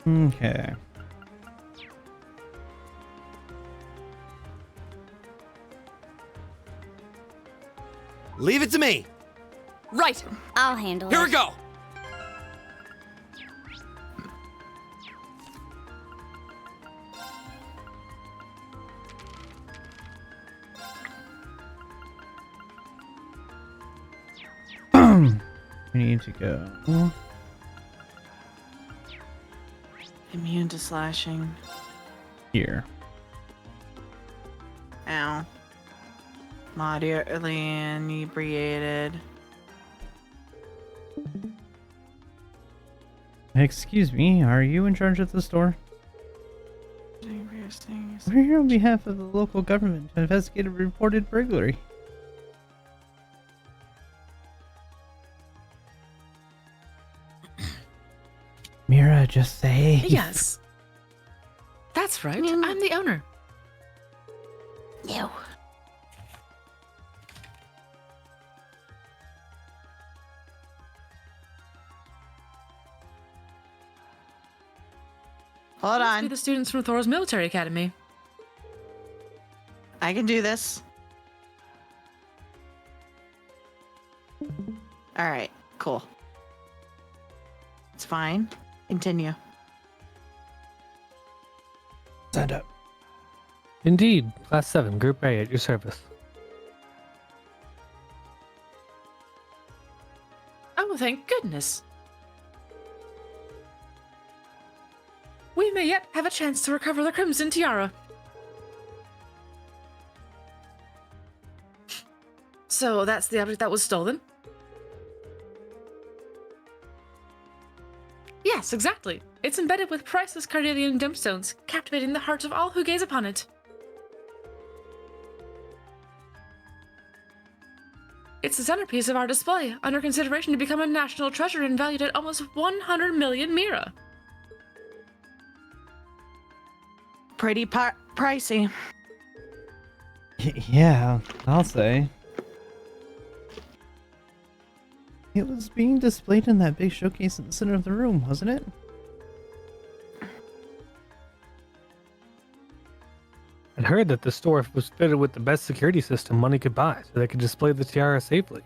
Okay. Leave it to me. Right. I'll handle Here it. we go. We need to go. Immune to slashing. Here. Ow. Moderately inebriated. Excuse me, are you in charge of the store? We're here on behalf of the local government to investigate a reported burglary. Mira, just say. Yes. That's right. I'm the owner. You. Hold Must be on. the students from Thor's military academy. I can do this. Alright, cool. It's fine. Continue. Stand up. Indeed, Class 7, Group A at your service. Oh, thank goodness. We may yet have a chance to recover the Crimson Tiara. So that's the object that was stolen? Yes, exactly. It's embedded with priceless carnelian gemstones, captivating the hearts of all who gaze upon it. It's the centerpiece of our display, under consideration to become a national treasure and valued at almost 100 million Mira. Pretty pricey. Yeah, I'll say. It was being displayed in that big showcase in the center of the room, wasn't it? I'd heard that the store was fitted with the best security system money could buy, so they could display the tiara safely.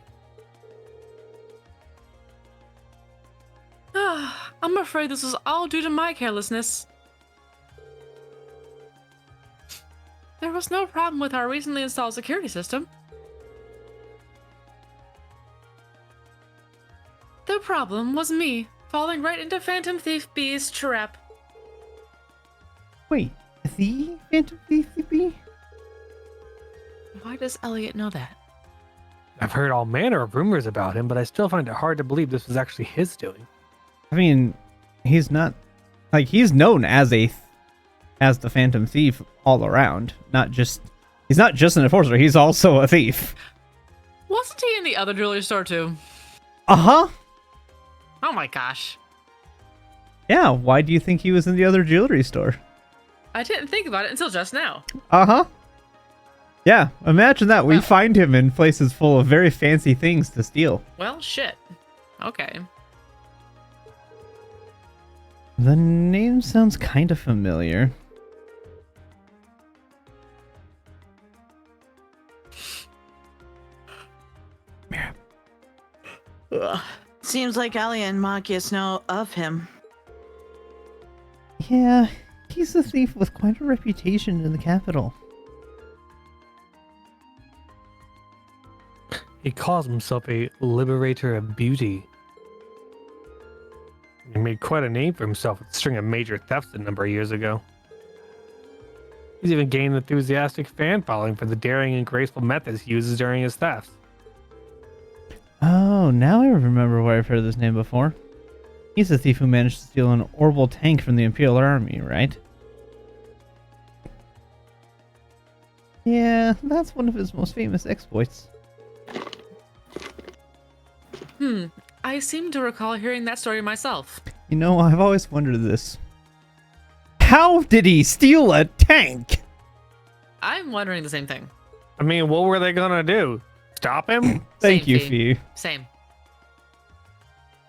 I'm afraid this was all due to my carelessness. There was no problem with our recently installed security system. The problem was me, falling right into Phantom Thief B's trap. Wait, the Phantom Thief Bee? Why does Elliot know that? I've heard all manner of rumors about him, but I still find it hard to believe this was actually his doing. I mean, he's not like he's known as as the Phantom Thief all around. He's not just an enforcer, he's also a thief. Wasn't he in the other jewelry store too? Uh-huh. Oh my gosh. Yeah, why do you think he was in the other jewelry store? I didn't think about it until just now. Uh-huh. Yeah, imagine that. We Well- find him in places full of very fancy things to steal. Well, shit. Okay. The name sounds kind of familiar. Mira. Ugh. Seems like Ali and Machias know of him. Yeah, he's a thief with quite a reputation in the capital. He calls himself a liberator of beauty. He made quite a name for himself with a string of major thefts a number of years ago. He's even gained an enthusiastic fan following for the daring and graceful methods he uses during his thefts. Oh, now I remember where I've heard this name before. He's the thief who managed to steal an orbital tank from the Imperial Army, right? Yeah, that's one of his most famous exploits. I seem to recall hearing that story myself. You know, I've always wondered this. How did he steal a tank? I'm wondering the same thing. I mean, what were they gonna do? Stop him? Thank Same you, Fee. Fee. Same.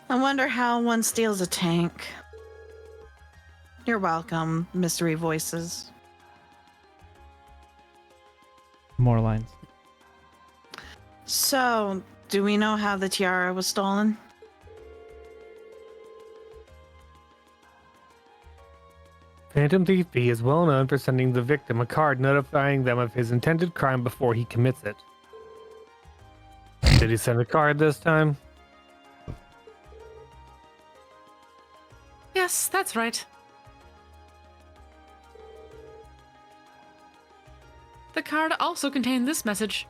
I wonder how one steals a tank. You're welcome, Mystery Voices. More lines. So, do we know how the tiara was stolen? Phantom Thief B is well known for sending the victim a card notifying them of his intended crime before he commits it. Did he send a card this time? Yes, that's right. The card also contained this message.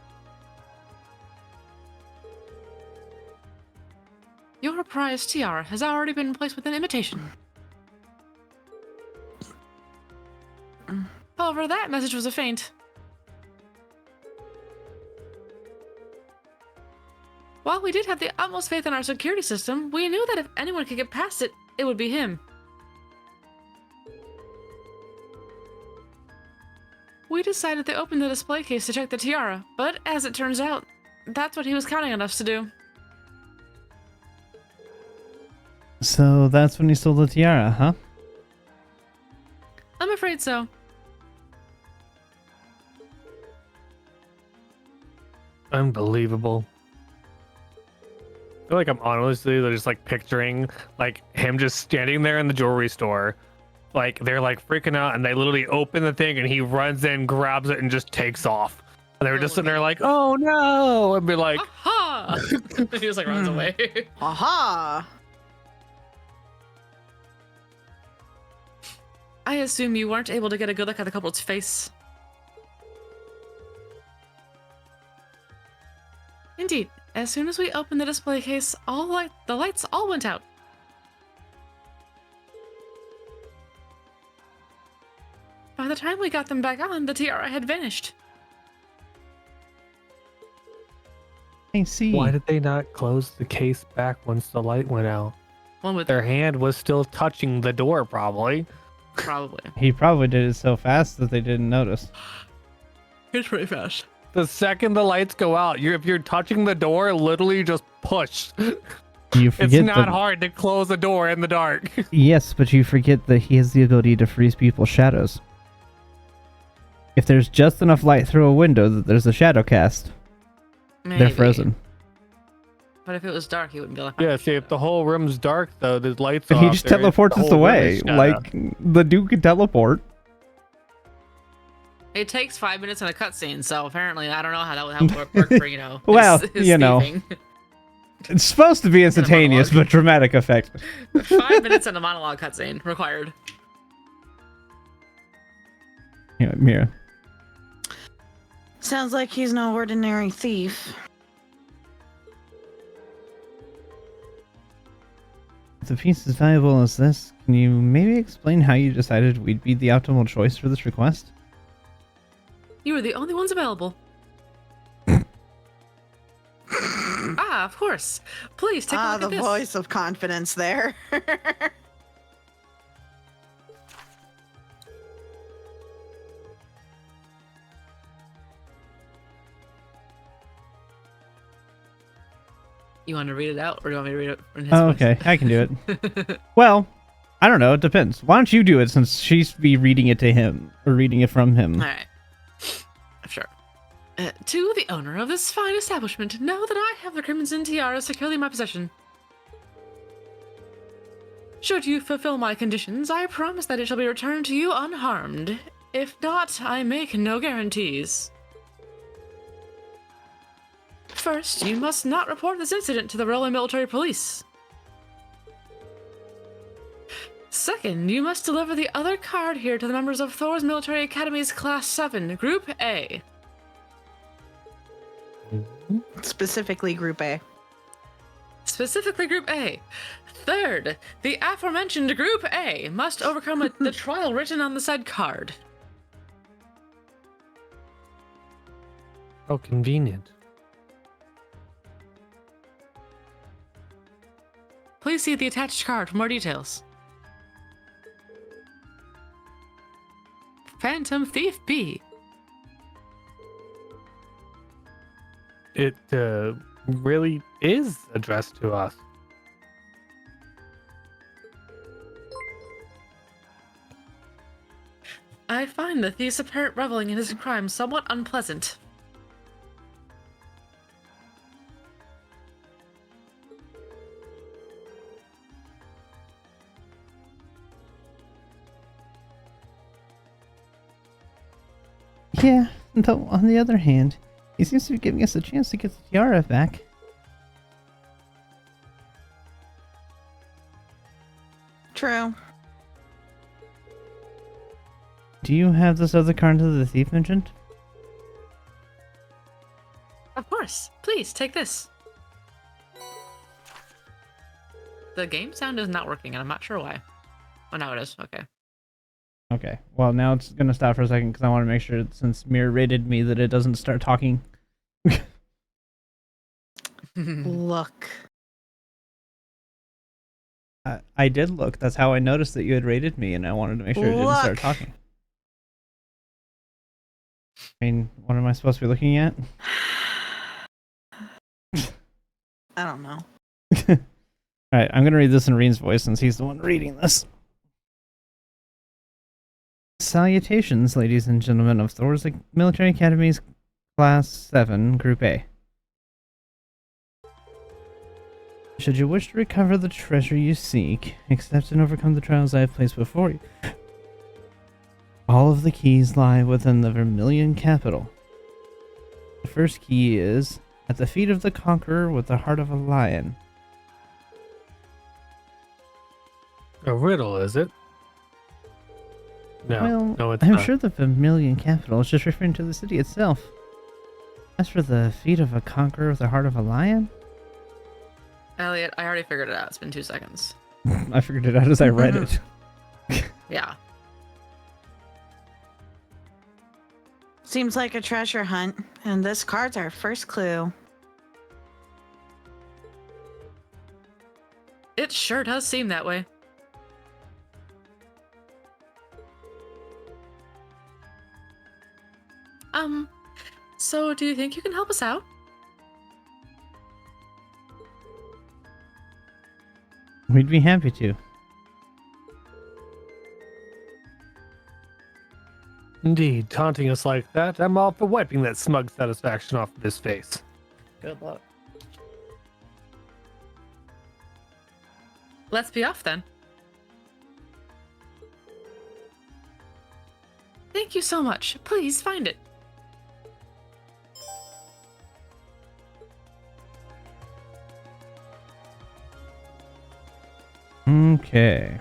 Your prized tiara has already been placed with an imitation. However, that message was a feint. While we did have the utmost faith in our security system, we knew that if anyone could get past it, it would be him. We decided to open the display case to check the tiara, but as it turns out, that's what he was counting on us to do. So that's when he stole the tiara, huh? I'm afraid so. Unbelievable. I feel like I'm honestly just like picturing like him just standing there in the jewelry store. Like they're like freaking out and they literally open the thing and he runs in, grabs it, and just takes off. And they were just sitting there like, oh no, and be like, Aha! He just like runs away. Aha! I assume you weren't able to get a good look at the culprit's face. Indeed, as soon as we opened the display case, the lights all went out. By the time we got them back on, the tiara had vanished. I see. why did they not close the case back once the light went out? One with Their hand was still touching the door, probably. probably. He probably did it so fast that they didn't notice. It's pretty fast. The second the lights go out, if you're touching the door, literally just push. You It's forget not hard to close a door in the dark. Yes, but you forget that he has the ability to freeze people's shadows. If there's just enough light through a window that there's a shadow cast, Maybe. they're frozen. But if it was dark, he wouldn't be able to. Yeah, see, if the whole room's dark, though, the lights But off. he just teleports us away. Like, the dude can teleport. It takes 5 minutes in a cutscene, so apparently I don't know how that would work for, you know. Well, his you know. thieving. It's supposed to be instantaneous, but dramatic effect. 5 minutes in a monologue cutscene required. Yeah, Mira. Sounds like he's no ordinary thief. If the piece is valuable as this, can you maybe explain how you decided we'd be the optimal choice for this request? You were the only ones available. Of course. Please take a look The at this. voice of confidence there. You want to read it out, or do you want me to read it in his Oh, voice? okay, I can do it. Well, I don't know. It depends. Why don't you do it since she's be reading it to him or reading it from him? All right. Sure. To the owner of this fine establishment, know that I have the Crimson Tiara securely in my possession. Should you fulfill my conditions, I promise that it shall be returned to you unharmed. If not, I make no guarantees. First, you must not report this incident to the Royal Military Police. Second, you must deliver the other card here to the members of Thor's Military Academy's Class 7, Group A. Specifically Group A. Specifically Group A. Third, the aforementioned Group A must overcome the trial written on the said card. How convenient. Please see the attached card for more details. Phantom Thief B. It really is addressed to us. find the thief's apparent reveling in his crime somewhat unpleasant. Yeah, though on the other hand, he seems to be giving us a chance to get the tiara back. True. Do you have this other card that the thief mentioned? Of course. Please, take this. The game sound is not working, and I'm not sure why. Oh, now it is. Okay. Okay, well now it's gonna stop for a second because I want to make sure, since Mir rated me, that it doesn't start talking. Look. I did look. That's how I noticed that you had rated me, and I wanted to make sure it didn't start Look. talking. I mean, what am I supposed to be looking at? I don't know. Alright, I'm gonna read this in Reen's voice since he's the one reading this. Salutations, ladies and gentlemen of Thor's Military Academy's Class 7, Group A. Should you wish to recover the treasure you seek, accept and overcome the trials I have placed before you. All of the keys lie within the Vermilion capital. The first key is at the feet of the conqueror with the heart of a lion. A riddle, is it? No, Well, no, it's I'm not. sure the Vermilion capital is just referring to the city itself. As for the feet of a conqueror with the heart of a lion, Elliot, I already figured it out. It's been 2 seconds. I figured it out as I read it. Yeah. Seems like a treasure hunt, and this card's our first clue. It sure does seem that way. So do you think you can help us out? We'd be happy to. Indeed, taunting us like that, I'm all for wiping that smug satisfaction off of his face. Good luck. Let's be off then. Thank you so much. Please find it. Okay.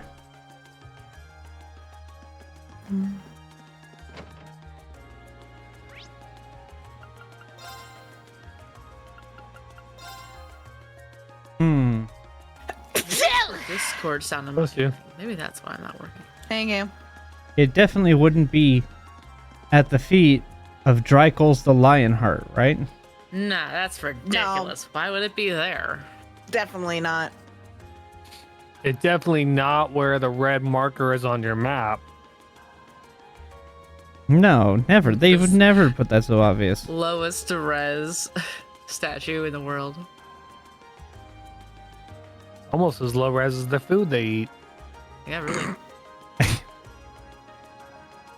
Discord sounded Bless you. Maybe that's why I'm not working. Thank you. It definitely wouldn't be at the feet of Drykel's the Lionheart, right? Nah, that's ridiculous. Why would it be there? Definitely not. It's definitely not where the red marker is on your map. No, never. They would never put that so obvious. Lowest res statue in the world. Almost as low res as the food they eat. Yeah, really.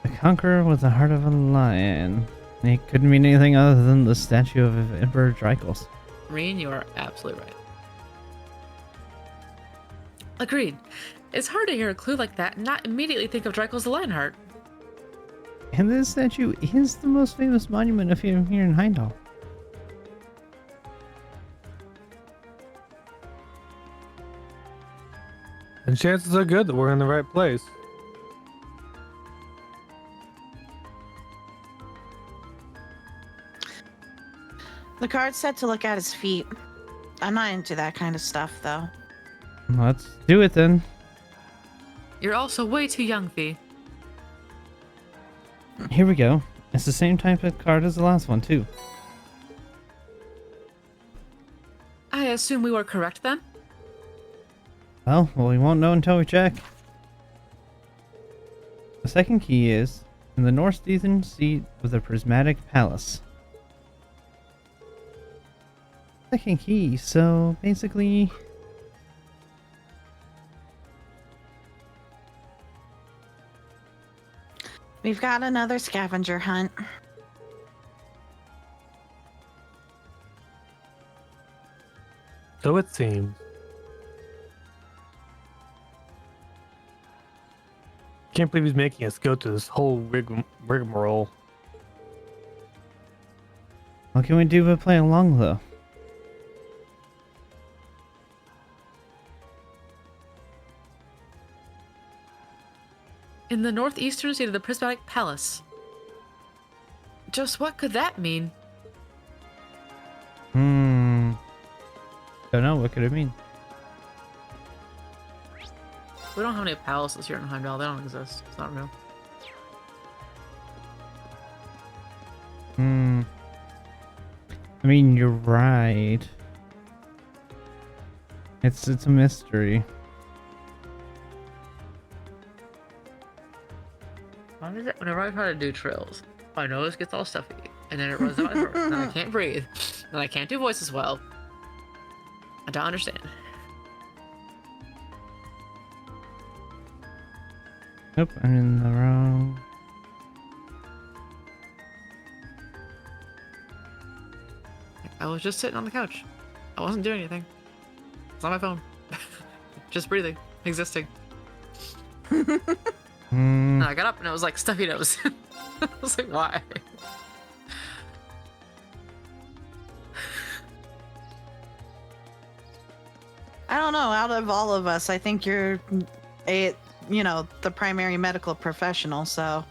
The conqueror with the heart of a lion. It couldn't mean anything other than the statue of Emperor Drykel's. Reen, you are absolutely right. Agreed. It's hard to hear a clue like that and not immediately think of Drykel's the Lionheart. And this statue is the most famous monument of him here in Heimdall. And chances are good that we're in the right place. The card said to look at his feet. I'm not into that kind of stuff, though. Let's do it then. You're also way too young, Fee. Here we go. It's the same type of card as the last one, too. I assume we were correct then? Well, we won't know until we check. The second key is in the northeastern seat of the prismatic palace. Second key, so basically... We've got another scavenger hunt. So it seems. Can't believe he's making us go through this whole rigmarole. What can we do but play along, though? In the northeastern seat of the Prismatic Palace. Just what could that mean? Don't know. What could it mean? We don't have any palaces here in Heimdall. They don't exist. It's not real. I mean, you're right. It's a mystery. Why is it whenever I try to do trails, my nose gets all stuffy, and then it runs out my throat, and I can't breathe, and I can't do voices well. I don't understand. Nope, I'm in the wrong. I was just sitting on the couch. I wasn't doing anything. It's on my phone. Just breathing, existing. And I got up and it was like stuffy nose. I was like, why? I don't know. Out of all of us, I think you're the primary medical professional. So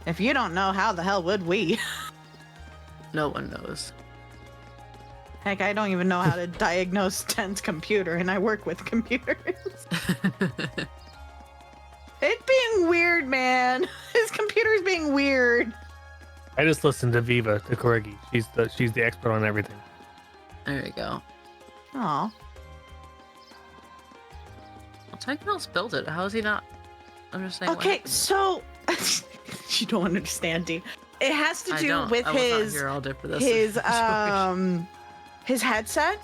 if you don't know, how the hell would we? No one knows. Heck, I don't even know how to diagnose Ten's computer, and I work with computers. It's being weird, man. His computer's being weird. I just listened to Viva, to Corgi. She's the expert on everything. There you go. Aw. Well, Tycho's built it. How is he not understanding? what Okay, happened? So you don't understand, D. It has to I do don't. with I was not here all day for this situation. his headset.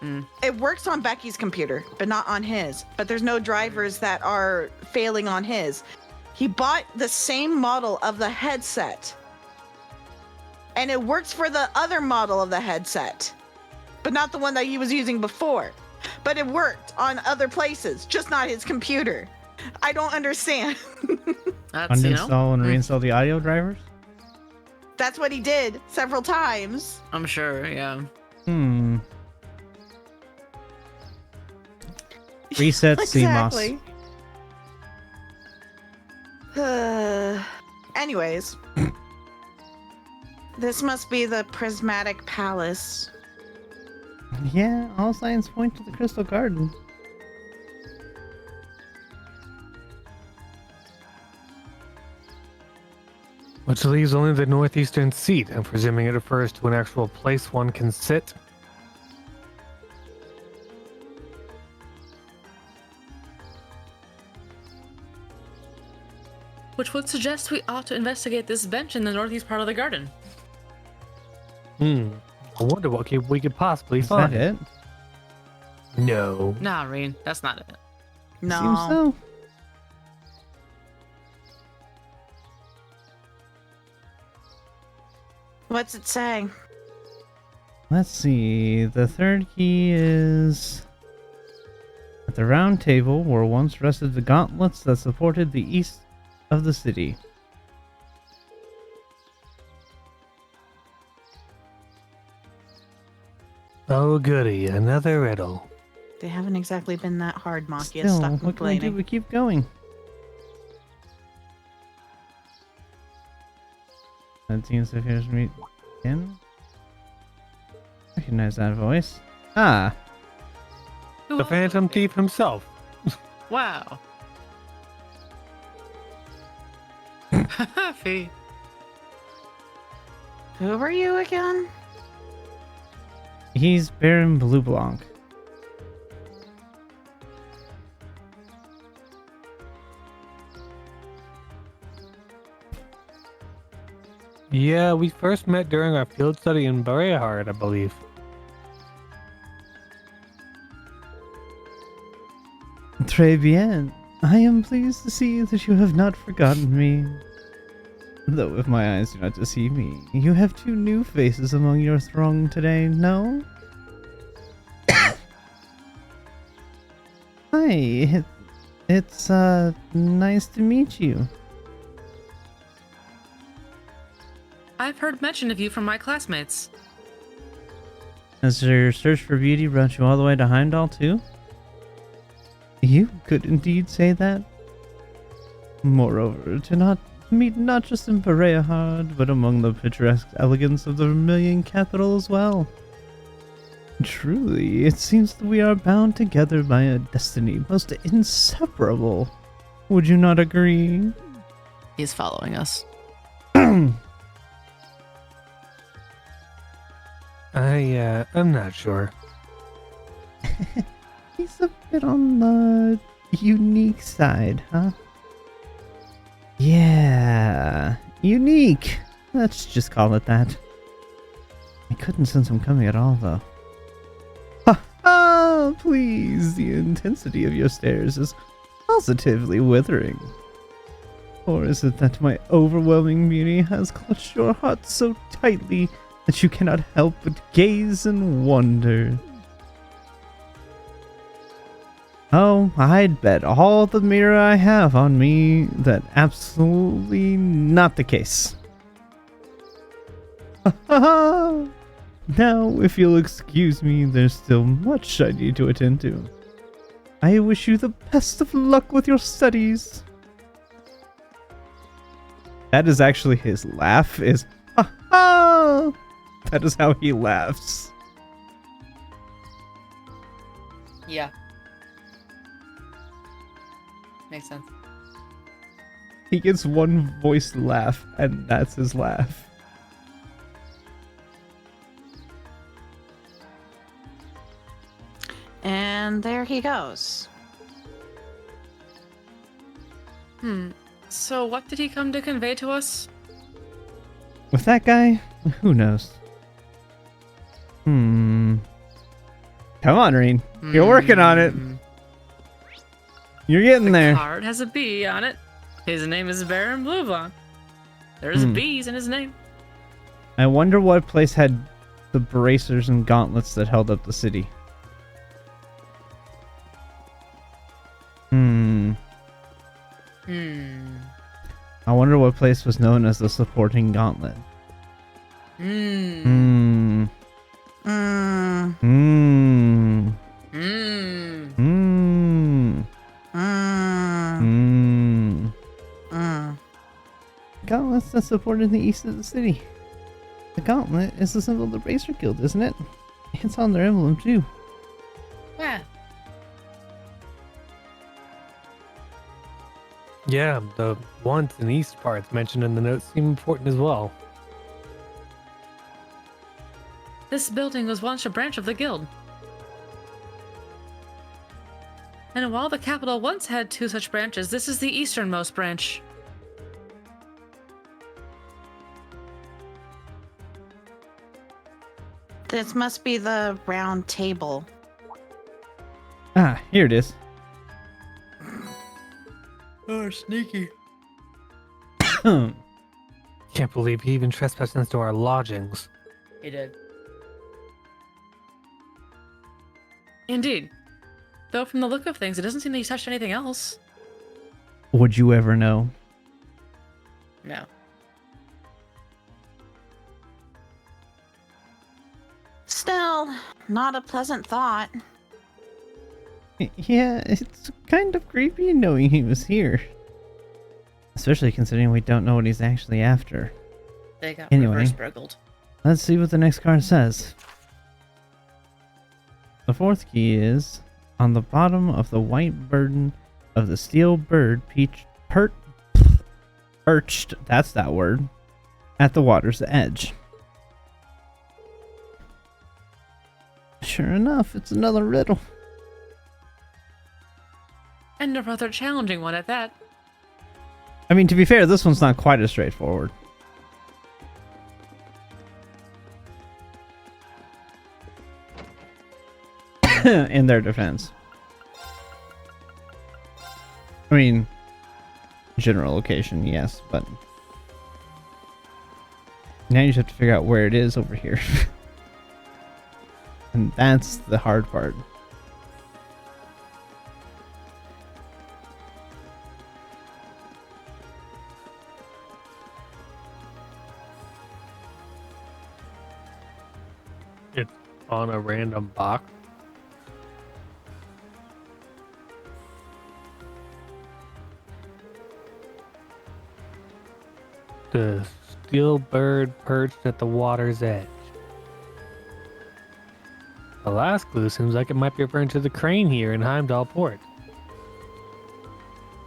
Mm. It works on Becky's computer, but not on his. But there's no drivers that are failing on his. He bought the same model of the headset, and it works for the other model of the headset, but not the one that he was using before. But it worked on other places, just not his computer. I don't understand. That's, Uninstall and reinstall the audio drivers? That's what he did several times. I'm sure, yeah. Reset Exactly. CMOS. Anyways. This must be the Prismatic Palace. Yeah, all signs point to the Crystal Garden. Which leaves only the northeastern seat. I'm presuming it refers to an actual place one can sit. Which would suggest we ought to investigate this bench in the northeast part of the garden. I wonder what we could possibly Is find. that it? No. Nah, Reen, that's not it. No. Seems so. What's it say? Let's see. The third key is at the round table where once rested the gauntlets that supported the east of the city. Oh goody, another riddle. They haven't exactly been that hard, Machia. Still, Stop what can we do? complaining. We keep going. That seems to hear me. Him? Recognize that voice. Ah, The Phantom Thief himself. Wow. Fee. Who were you again? he's Baron Blue Blanc. Yeah, we first met during our field study in Barrehard, I believe. Très bien. I am pleased to see that you have not forgotten me. Though if my eyes do not deceive me, you have two new faces among your throng today, no? Hi, it's nice to meet you. I've heard mention of you from my classmates. Has your search for beauty brought you all the way to Heimdall too? You could indeed say that. Moreover, to meet not just in Parehard, but among the picturesque elegance of the Vermilion capital as well. Truly, it seems that we are bound together by a destiny most inseparable. Would you not agree? He's following us. I'm not sure. He's a bit on the unique side, huh? Yeah, unique. Let's just call it that. I couldn't sense him coming at all, though. Ha ha! Please, the intensity of your stares is positively withering. Or is it that my overwhelming beauty has clutched your heart so tightly that you cannot help but gaze and wonder? Oh, I'd bet all the mirror I have on me that absolutely not the case. Now, if you'll excuse me, there's still much I need to attend to. I wish you the best of luck with your studies. That is actually his laugh, is ha ha! That is how he laughs. Yeah. Makes sense. He gets one voiced laugh, and that's his laugh. And there he goes. So what did he come to convey to us? With that guy, who knows? Come on, Reen. You're working on it. You're getting there. Card has a B on it. His name is Baron Bluevon. There's B's in his name. I wonder what place had the bracers and gauntlets that held up the city. I wonder what place was known as the supporting gauntlet. Mm. Gauntlets that supported the east of the city. The gauntlet is the symbol of the Bracer Guild, isn't it? It's on their emblem too. Yeah. Yeah, the ones and east parts mentioned in the notes seem important as well. This building was once a branch of the guild. And while the capital once had two such branches, this is the easternmost branch. This must be the round table. Ah, here it is. Oh, sneaky. Can't believe he even trespassed into our lodgings. He did. Indeed. Though from the look of things, it doesn't seem that he touched anything else. Would you ever know? No. Still, not a pleasant thought. Yeah, it's kind of creepy knowing he was here. Especially considering we don't know what he's actually after. They got Anyway. reverse burgled. Let's see what the next card says. The fourth key is on the bottom of the white burden of the steel bird perched, that's that word, at the water's edge. Sure enough, it's another riddle. And a rather challenging one at that. I mean, to be fair, this one's not quite as straightforward. In their defense. I mean, general location, yes, but now you just have to figure out where it is over here. And that's the hard part. It's on a random box. The steel bird perched at the water's edge. The last clue seems like it might be referring to the crane here in Heimdall Port.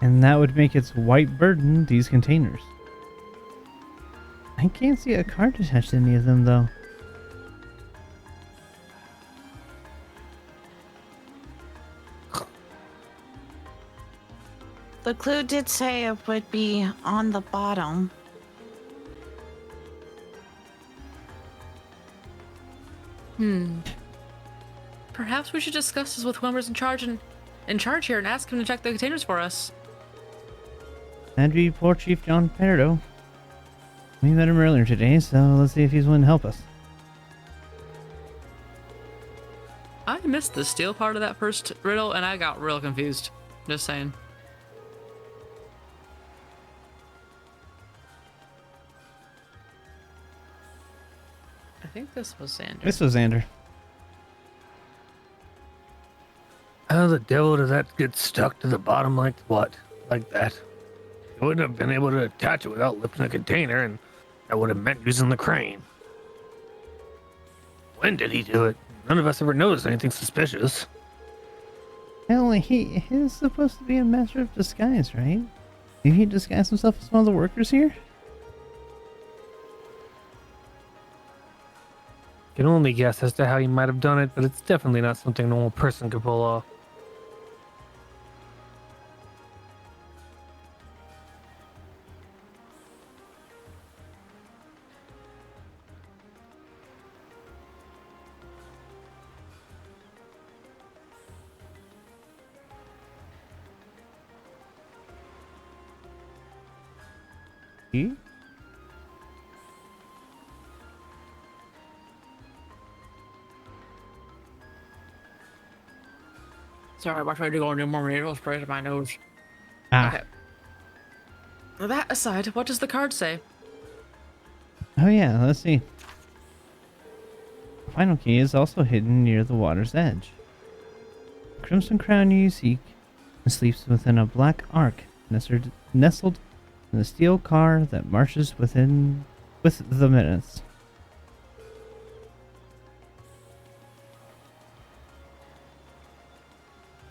And that would make its white burden these containers. I can't see a card attached to any of them, though. The clue did say it would be on the bottom. Perhaps we should discuss this with whoever's in charge here and ask him to check the containers for us. That'd be poor Chief John Perdo. We met him earlier today, so let's see if he's willing to help us. I missed the steel part of that first riddle, and I got real confused. Just saying. I think this was Xander. This was Xander. How the devil does that get stuck to the bottom like what? Like that? You wouldn't have been able to attach it without lifting a container, and that would have meant using the crane. When did he do it? None of us ever noticed anything suspicious. Hell, he is supposed to be a master of disguise, right? Did he disguise himself as one of the workers here? Can only guess as to how he might have done it, but it's definitely not something a normal person could pull off. He? Sorry, I tried to go into more nasal spray to my nose. Ah. Okay. With that aside, what does the card say? Oh yeah, let's see. The final key is also hidden near the water's edge. The crimson crown you seek sleeps within a black ark nestled in the steel car that marches with the minutes.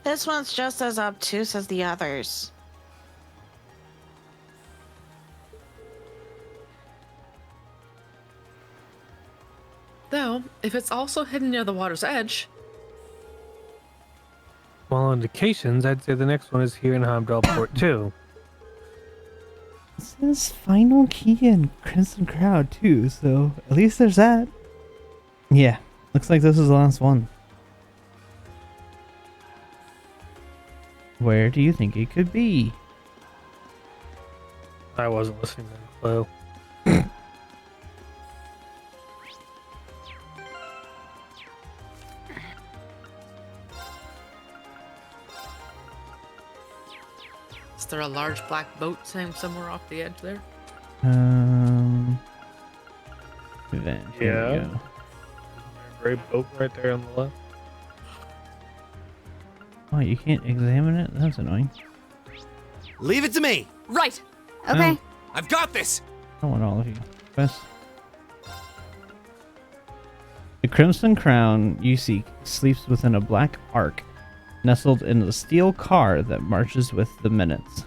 This one's just as obtuse as the others. Though, if it's also hidden near the water's edge, Well, indications, I'd say the next one is here in Heimdall Port too. It says final key and crimson crowd too, so at least there's that. Yeah, looks like this is the last one. Where do you think it could be? I wasn't listening to the clue. is there a large black boat saying somewhere off the edge there? Event. Here we Yeah. go. Gray boat right there on the left. Oh, you can't examine it? That's annoying. Leave it to me. Right. Okay. Oh. I've got this. I want all of you. Best. The crimson crown you seek sleeps within a black ark, nestled in the steel car that marches with the minutes.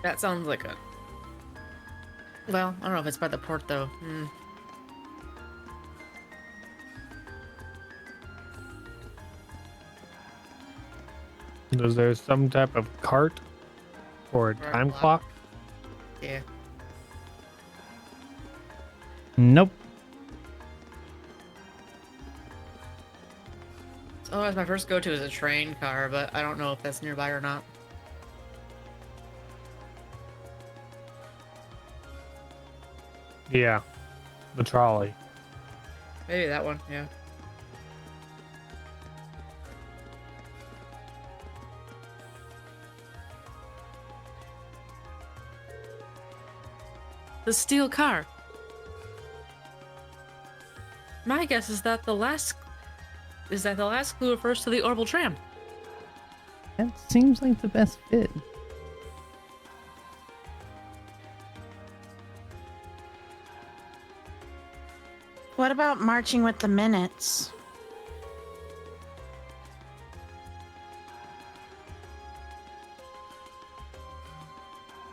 That sounds like a... Well, I don't know if it's by the port, though. Is there some type of cart or a Or a time clock. clock? Yeah. Nope. So Otherwise, my first go-to is a train car, but I don't know if that's nearby or not. Yeah, the trolley. Maybe that one, yeah. The steel car. My guess is that the last clue refers to the orbital tram. That seems like the best fit. What about marching with the minutes?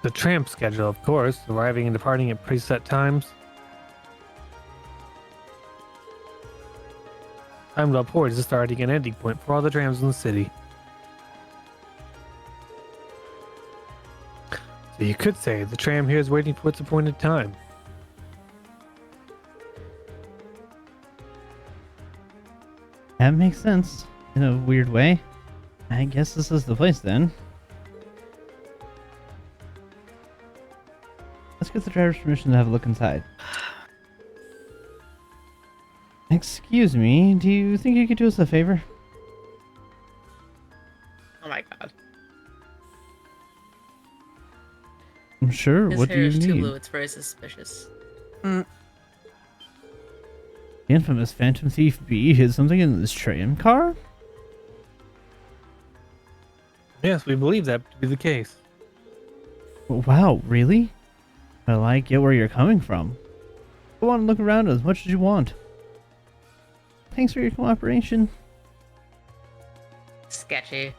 The tramp schedule, of course, arriving and departing at preset times. Timed upwards is the starting and ending point for all the trams in the city. So you could say the tram here is waiting for its appointed time. That makes sense in a weird way. I guess this is the place then. Let's get the driver's permission to have a look inside. Excuse me, do you think you could do us a favor? Oh my god. I'm sure. His What hair do you is too need? blue, it's very suspicious. The infamous Phantom Thief B hid something in this tram car? Yes, we believe that to be the case. Wow, really? Well, I get where you're coming from. Go on and look around as much as you want. Thanks for your cooperation. Sketchy.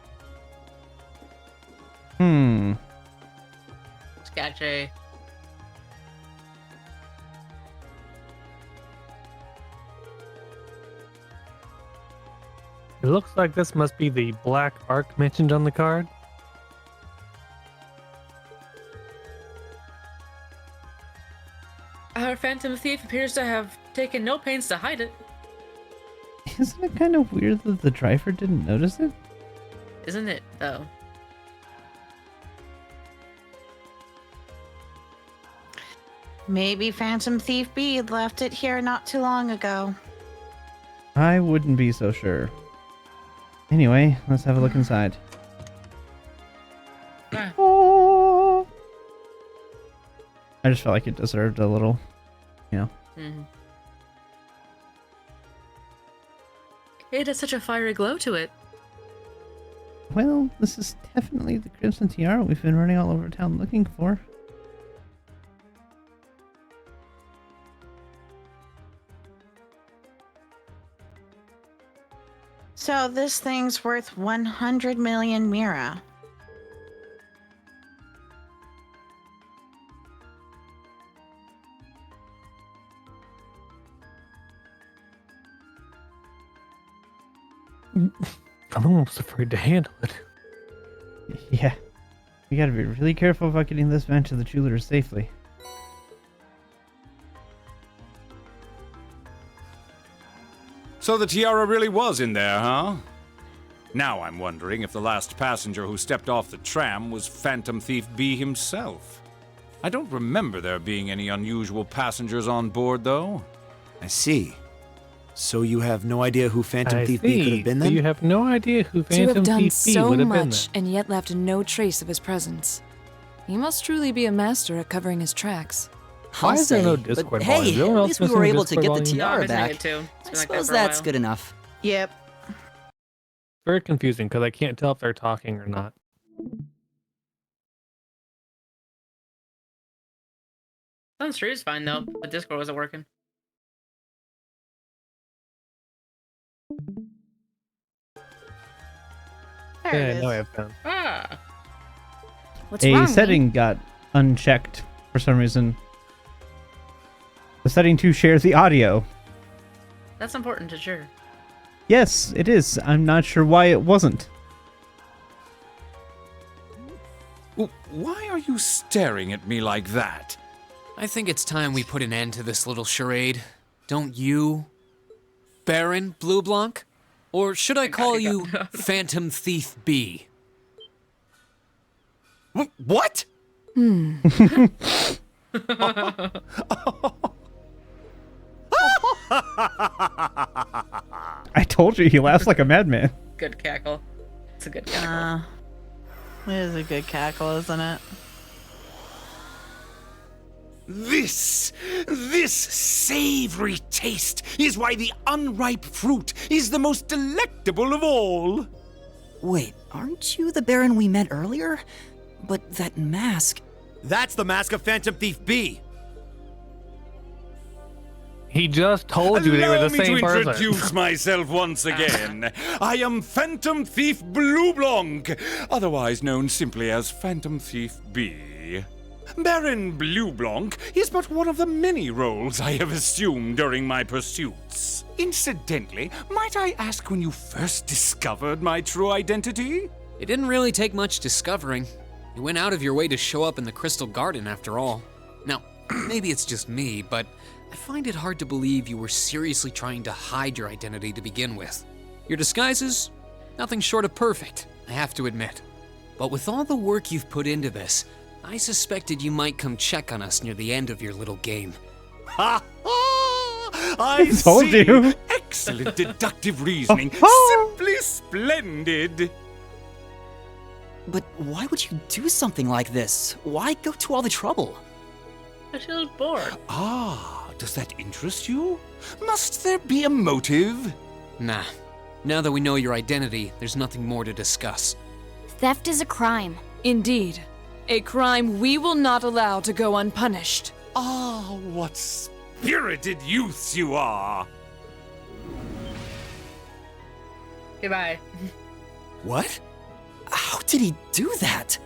Sketchy. It looks like this must be the black arc mentioned on the card. Our Phantom Thief appears to have taken no pains to hide it. Isn't it kind of weird that the driver didn't notice it? Isn't it, though? Maybe Phantom Thief B left it here not too long ago. I wouldn't be so sure. Anyway, let's have a look inside. Ah. Oh! I just felt like it deserved a little, Mhm. It has such a fiery glow to it. Well, this is definitely the Crimson Tiara we've been running all over town looking for. So this thing's worth 100 million Mira. I'm almost afraid to handle it. Yeah. We gotta be really careful about getting this man to the jeweler safely. So the tiara really was in there, huh? Now I'm wondering if the last passenger who stepped off the tram was Phantom Thief B himself. I don't remember there being any unusual passengers on board, though. I see. So you have no idea who Phantom I Thief B could have been So then? you have no idea who To have Phantom done Thief B so would have been much then. and yet left no trace of his presence. He must truly be a master at covering his tracks. Why I'll is there say, no but Discord hey, volume? No one at else least we missing were the able to Discord get the volume? No, I'm tiara missing back. it too. It's I been like that suppose for a that's while. good enough. Yep. Very confusing because I can't tell if they're talking or not. On stream is fine though, but Discord wasn't working. There it Yeah, is. no, I have found. Ah, What's A wrong? setting got unchecked for some reason. The setting to share the audio. that's important to sure. Yes, it is. I'm not sure why it wasn't. Why are you staring at me like that? I think it's time we put an end to this little charade. Don't you, Baron Blue Blanc? Or should I call got you it. Phantom Thief B? What? I told you he laughs like a madman. Good cackle. It's a good cackle. It is a good cackle, isn't it? This savory taste is why the unripe fruit is the most delectable of all. Wait, aren't you the Baron we met earlier? But that mask... That's the mask of Phantom Thief B. He just told you they were Allow the me same to person. introduce myself once again. I am Phantom Thief Blue Blanc, otherwise known simply as Phantom Thief B. Baron Blue Blanc is but one of the many roles I have assumed during my pursuits. Incidentally, might I ask when you first discovered my true identity? It didn't really take much discovering. You went out of your way to show up in the Crystal Garden after all. Now, maybe it's just me, but I find it hard to believe you were seriously trying to hide your identity to begin with. Your disguises? Nothing short of perfect, I have to admit. But with all the work you've put into this, I suspected you might come check on us near the end of your little game. Ha ha! I Told see. you. Excellent deductive reasoning. Simply splendid. But why would you do something like this? Why go to all the trouble? She was bored. Ah, does that interest you? Must there be a motive? Nah. Now that we know your identity, there's nothing more to discuss. Theft is a crime. Indeed. A crime we will not allow to go unpunished. Ah, what spirited youths you are! Goodbye. What? How did he do that?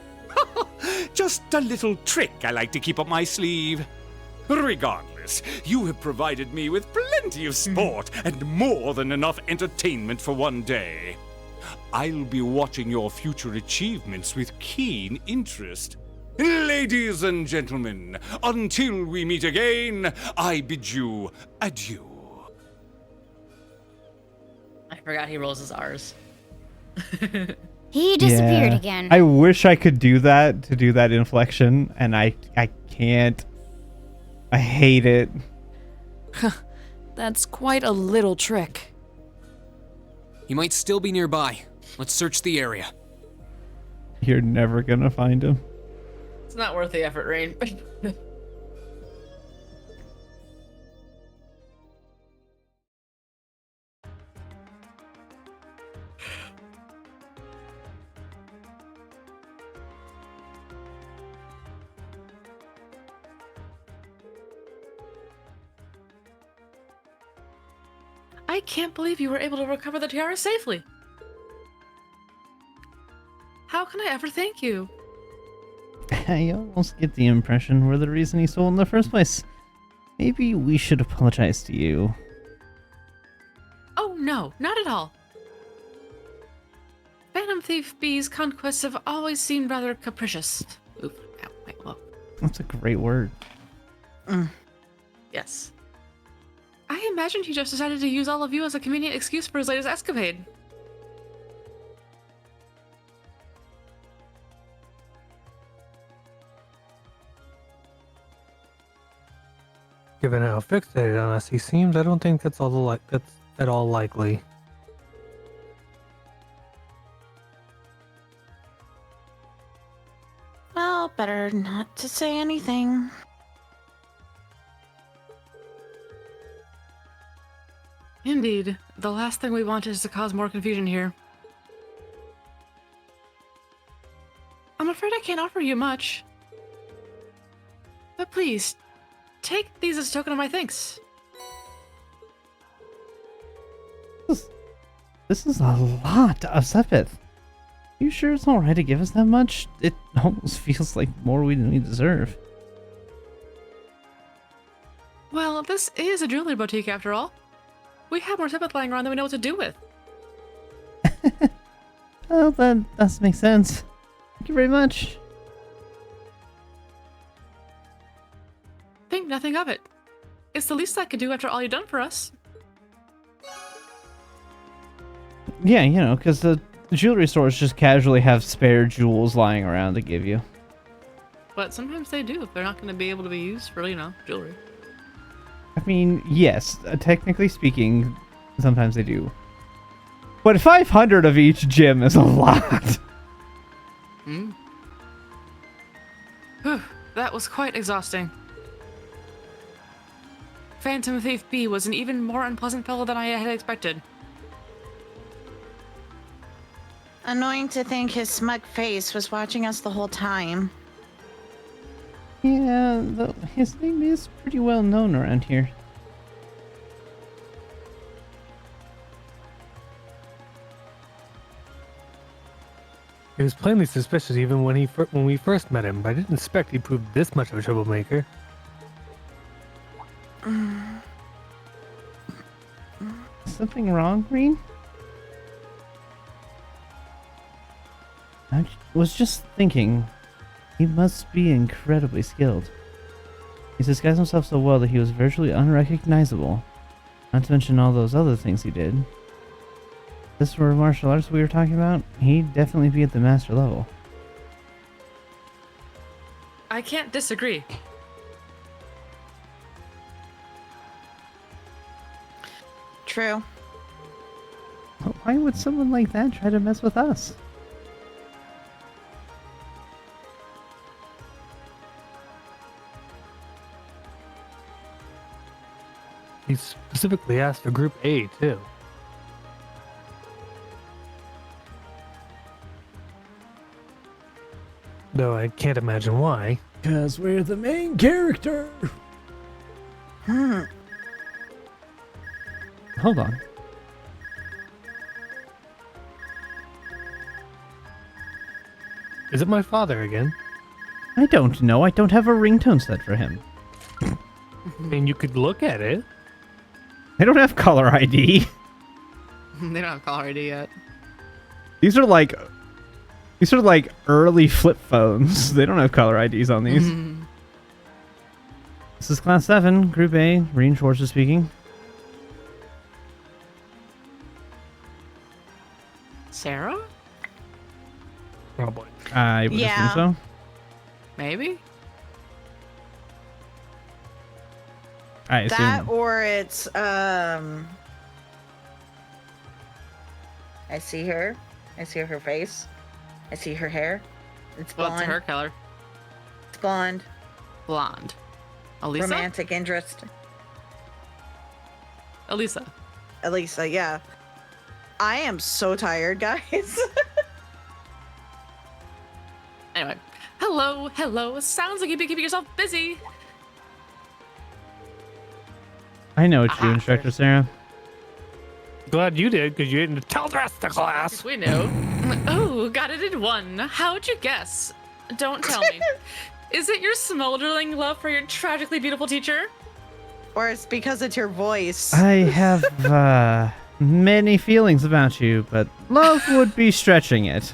Just a little trick I like to keep up my sleeve. Regardless, you have provided me with plenty of sport and more than enough entertainment for one day. I'll be watching your future achievements with keen interest. Ladies and gentlemen, until we meet again, I bid you adieu. I forgot he rolls his R's. He disappeared Yeah. again. I wish I could do that to do that inflection, and I can't. I hate it. That's quite a little trick. He might still be nearby. Let's search the area. You're never gonna find him. It's not worth the effort, Rain. I can't believe you were able to recover the tiara safely. How can I ever thank you? I almost get the impression we're the reason he stole in the first place. Maybe we should apologize to you. Oh no, not at all. Phantom Thief B's conquests have always seemed rather capricious. Oop, ow, wait, whoa. That's a great word. Yes. I imagined he just decided to use all of you as a convenient excuse for his latest escapade. Given how fixated on us he seems, I don't think that's at all likely. Well, better not to say anything. Indeed. The last thing we want is to cause more confusion here. I'm afraid I can't offer you much. But please, take these as a token of my thanks. This is a lot of Sepith. You sure it's alright to give us that much? It almost feels like more than we deserve. Well, this is a jewelry boutique after all. We have more Sepith lying around than we know what to do with. Oh, that does make sense. Thank you very much. Think nothing of it. It's the least I could do after all you've done for us. Yeah, you know, because the jewelry stores just casually have spare jewels lying around to give you. But sometimes they do if they're not going to be able to be used for, jewelry. I mean, yes, technically speaking, sometimes they do. But 500 of each gem is a lot. Hmm. Whew, that was quite exhausting. Phantom Thief B was an even more unpleasant fellow than I had expected. Annoying to think his smug face was watching us the whole time. Yeah, his name is pretty well known around here. He was plainly suspicious even when we first met him, but I didn't expect he proved this much of a troublemaker. Something wrong, Green? I was just thinking, he must be incredibly skilled. He's disguised himself so well that he was virtually unrecognizable. Not to mention all those other things he did. If this were martial arts we were talking about, he'd definitely be at the master level. I can't disagree. True. But why would someone like that try to mess with us? He specifically asked for Group A, too. Though I can't imagine why. Because we're the main character. Hmm. Hold on. Is it my father again? I don't know. I don't have a ringtone set for him. I mean, you could look at it. I don't have caller ID. They don't have caller ID yet. These are like early flip phones. They don't have caller IDs on these. This is Class 7, Group A. Reen Schwartz speaking. Sarah? Probably. I would Yeah. assume so. Maybe? I assume. That or it's I see her. I see her face. I see her hair. It's blonde. What's her color? It's blonde. Blonde. Elisa? Romantic interest. Elisa. Elisa, yeah. I am so tired, guys. Anyway. Hello. Sounds like you've been keeping yourself busy. I know what you do, Aha. Instructor Sarah. Glad you did, because you didn't tell the rest of the class. We knew. Oh, got it in one. How'd you guess? Don't tell me. Is it your smoldering love for your tragically beautiful teacher? Or it's because it's your voice. I have many feelings about you, but love would be stretching it.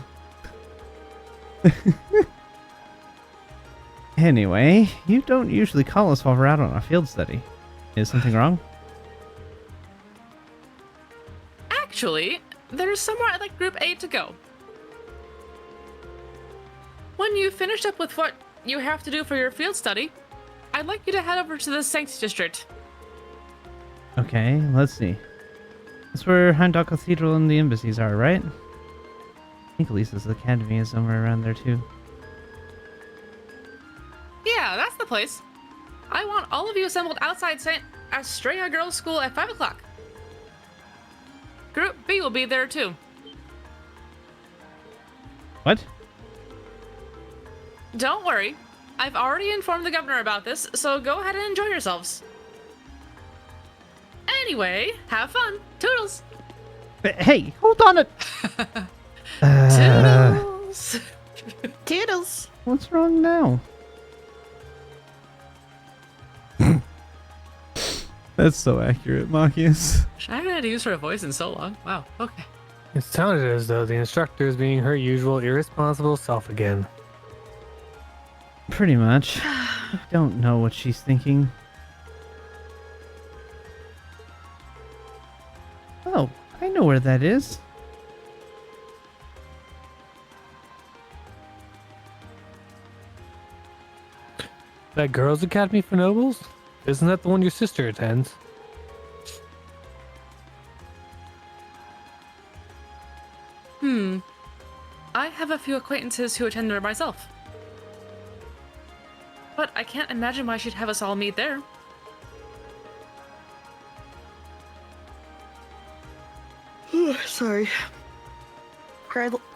Anyway, you don't usually call us while we're out on a field study. Is something wrong? Actually, there's somewhere I'd like Group A to go. When you finished up with what you have to do for your field study, I'd like you to head over to the Saints District. Okay, let's see. That's where Heimdall Cathedral and the embassies are, right? I think Lisa's Academy is somewhere around there too. Yeah, that's the place. I want all of you assembled outside St. Estrella Girls' School at 5 o'clock. Group B will be there too. What? Don't worry. I've already informed the governor about this, so go ahead and enjoy yourselves. Anyway, have fun. Toodles. Hey, hold on it. Toodles. Toodles. What's wrong now? That's so accurate, Machias. I haven't had to use her voice in so long. Wow. Okay. It sounded as though the instructor is being her usual irresponsible self again. Pretty much. I don't know what she's thinking. Oh, I know where that is. That Girls Academy for Nobles? Isn't that the one your sister attends? I have a few acquaintances who attend there myself. But I can't imagine why she'd have us all meet there. Sorry.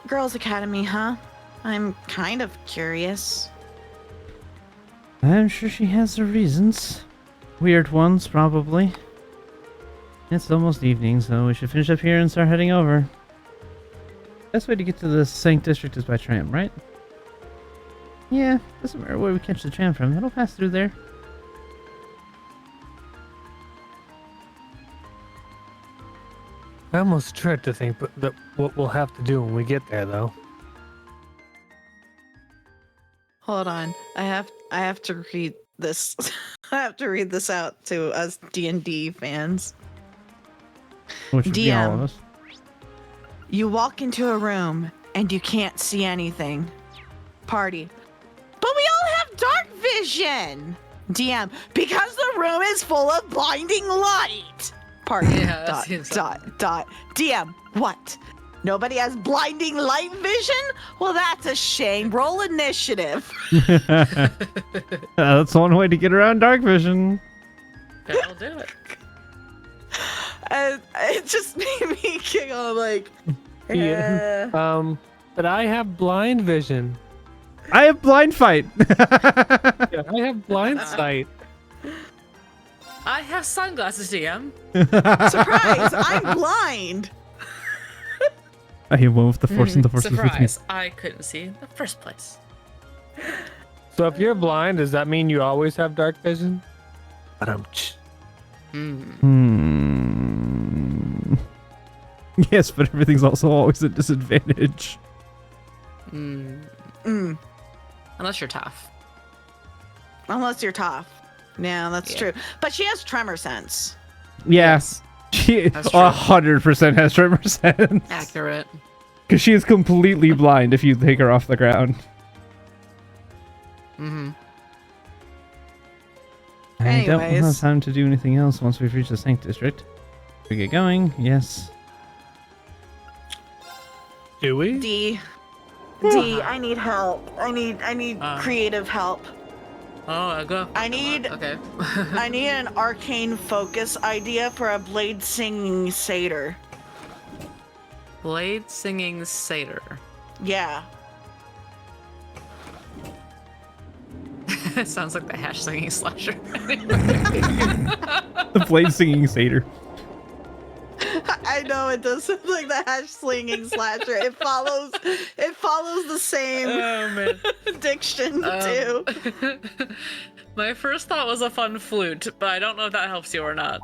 Girls Academy, huh? I'm kind of curious. I'm sure she has her reasons. Weird ones, probably. It's almost evening, so we should finish up here and start heading over. Best way to get to the Sank District is by tram, right? Yeah, doesn't matter where we catch the tram from. It'll pass through there. I almost dread to think that what we'll have to do when we get there, though. Hold on. I have to read this. I have to read this out to us D&D fans. Which would be all of DM. us. You walk into a room and you can't see anything. Party. But we all have dark vision. DM. Because the room is full of blinding light. Party. Yeah, that dot, seems dot. DM. What? Nobody has blinding light vision? Well, that's a shame. Roll initiative. That's one way to get around dark vision. I'll do it. And it just made me giggle like, Yeah. But I have blind vision. I have blind fight. Yeah, I have blind sight. I have sunglasses, DM. surprise, I'm blind. I am one with the force and the force is with me. Surprise, I couldn't see in the first place. So if you're blind, does that mean you always have dark vision? Yes, but everything's also always a disadvantage. Unless you're tough. Unless you're tough. Yeah, that's Yeah. true. But she has tremor sense. Yes. She That's true. 100% has tremor sense. Accurate. Because she is completely blind if you take her off the ground. Mm-hmm. I don't Anyways. have time to do anything else once we've reached the Sank District. We get going, yes. Do we? D, I need help. I need creative help. Oh, I'll go. I need Okay. I need an arcane focus idea for a blade singing satyr. Blade singing satyr. Yeah. It sounds like the hash singing slasher. The blade singing satyr. I know it does sound like the hash slinging slasher. It follows the same Oh man. diction too. My first thought was a fun flute, but I don't know if that helps you or not.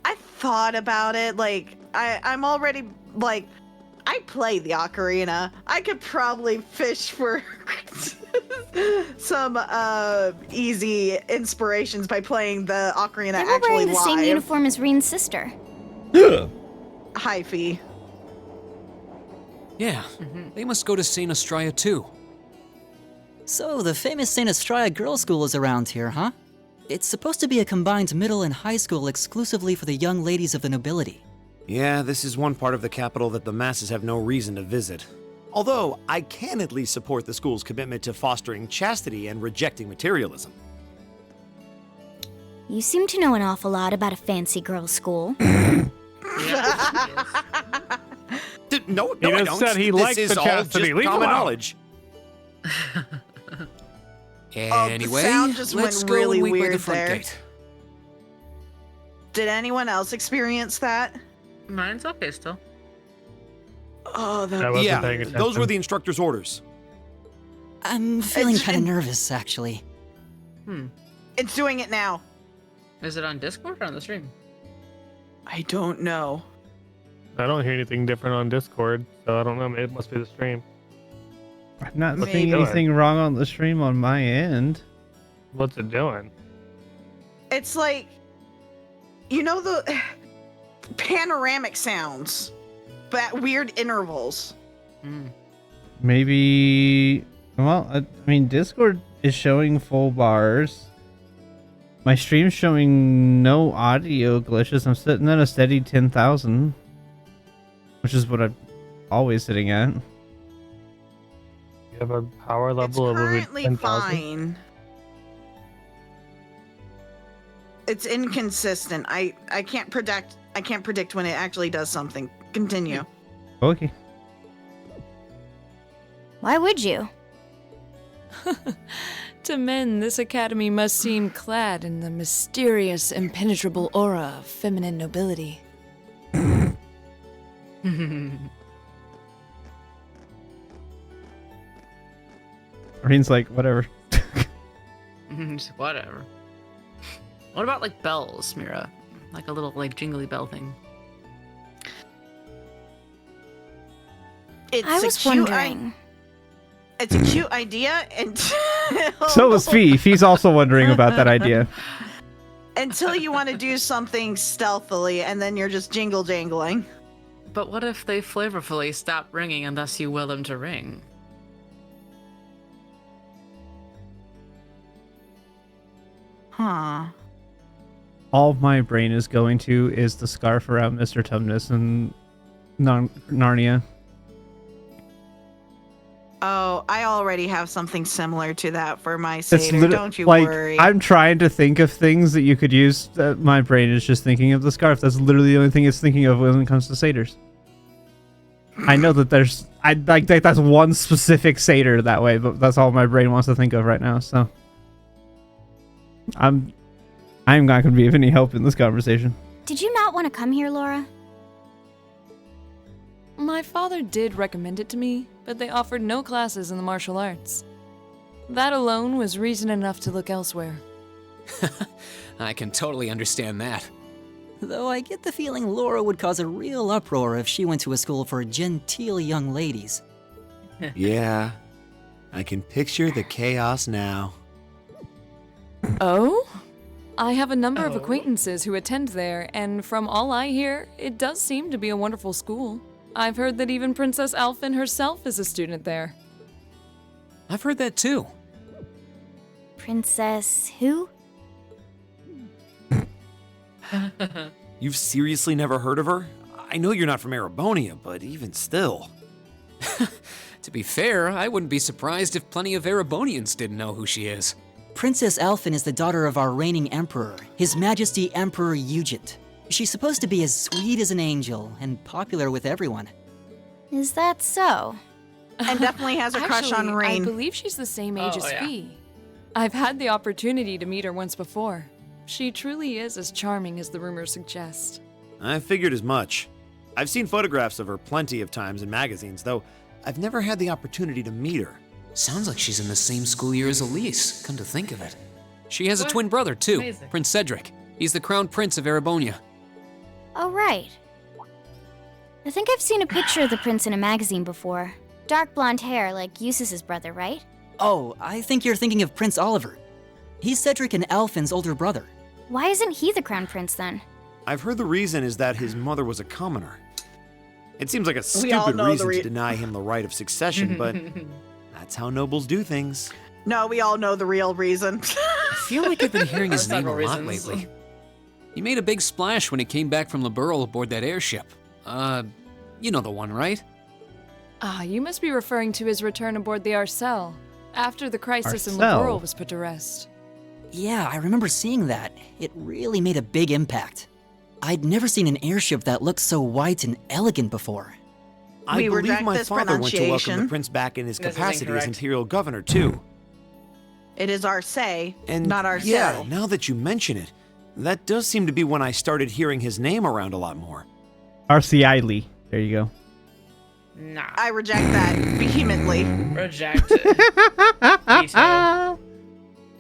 I thought about it. Like I'm already like I play the ocarina. I could probably fish for some easy inspirations by playing the ocarina They were actually wearing the live. same uniform as Reen's sister. Hi, Fee. Yeah, they must go to St. Estrella too. So, the famous St. Estrella Girls' School is around here, huh? It's supposed to be a combined middle and high school exclusively for the young ladies of the nobility. Yeah, this is one part of the capital that the masses have no reason to visit. Although, I can at least support the school's commitment to fostering chastity and rejecting materialism. You seem to know an awful lot about a fancy girls' school. No, He I just don't. said he This likes is the all chastity. just Leave him common alone. knowledge. Anyway, sound just let's went go really and wait by the weird front there. gate. Did anyone else experience that? Mine's okay still. Oh, I that wasn't Yeah, paying attention. those were the instructor's orders. I'm feeling It's- kind of nervous, actually. it's doing it now. Is it on Discord or on the stream? I don't know. I don't hear anything different on Discord, so I don't know. Maybe it must be the stream. I'm not Maybe. seeing anything wrong on the stream on my end. What's it doing? It's like, you know the panoramic sounds, but at weird intervals. Maybe. Well, I mean, Discord is showing full bars. My stream's showing no audio glitches. I'm sitting at a steady 10,000, which is what I'm always sitting at. You have a power It's level of over currently 10,000. fine. It's inconsistent. I can't predict when it actually does something. Continue. Okay. Why would you? To men, this academy must seem clad in the mysterious, impenetrable aura of feminine nobility. Reen's like, whatever. Just whatever. What about like bells, Mira? Like a little like jingly bell thing. It's I a was cute wondering. It's a cute idea until So was Fee. Fee's also wondering about that idea. until you want to do something stealthily and then you're just jingle jangling. But what if they flavorfully stop ringing and thus you will them to ring? Huh. All my brain is going to is the scarf around Mr. Tumnus and Narnia. Oh, I already have something similar to that for my satyr. lit- Don't you like, worry. I'm trying to think of things that you could use. My brain is just thinking of the scarf. That's literally the only thing it's thinking of when it comes to satyrs. I know that that's one specific satyr that way, but that's all my brain wants to think of right now. So I'm not going to be of any help in this conversation. Did you not want to come here, Laura? My father did recommend it to me, but they offered no classes in the martial arts. That alone was reason enough to look elsewhere. I can totally understand that. Though I get the feeling Laura would cause a real uproar if she went to a school for genteel young ladies. Yeah, I can picture the chaos now. Oh? I have a number of acquaintances who attend there, and from all I hear, it does seem to be a wonderful school. I've heard that even Princess Alphen herself is a student there. I've heard that too. Princess who? You've seriously never heard of her? I know you're not from Erebonia, but even still. To be fair, I wouldn't be surprised if plenty of Erebonians didn't know who she is. Princess Alphen is the daughter of our reigning emperor, His Majesty Emperor Ugent. She's supposed to be as sweet as an angel and popular with everyone. Is that so? And definitely has a crush on Actually, Rain. I believe she's the same age Oh, as yeah. Fee. I've had the opportunity to meet her once before. She truly is as charming as the rumors suggest. I figured as much. I've seen photographs of her plenty of times in magazines, though I've never had the opportunity to meet her. Sounds like she's in the same school year as Elise, come to think of it. She has a What? twin brother too, Amazing. Prince Cedric. He's the crown prince of Erebonia. Oh, right. I think I've seen a picture of the prince in a magazine before. Dark blonde hair, like Eustace's brother, right? Oh, I think you're thinking of Prince Oliver. He's Cedric and Alphen's older brother. Why isn't he the crown prince then? I've heard the reason is that his mother was a commoner. It seems like a We all stupid know the reason to deny him the right of succession, but that's how nobles do things. No, we all know the real reason. I feel like I've been hearing his There are name a lot several reasons. lately. He made a big splash when he came back from Liberl aboard that airship. You know the one, right? Ah, you must be referring to his return aboard the Arcel, after the crisis in Arcel? Liberl was put to rest. Yeah, I remember seeing that. It really made a big impact. I'd never seen an airship that looked so white and elegant before. I We believe reject my this father went to welcome the pronunciation. prince back in his This is capacity as incorrect. imperial governor, too. It is our say, And not our yeah, say. now that you mention it, that does seem to be when I started hearing his name around a lot more. RCI Lee. There you go. Nah. I reject that vehemently. Reject it. Veto.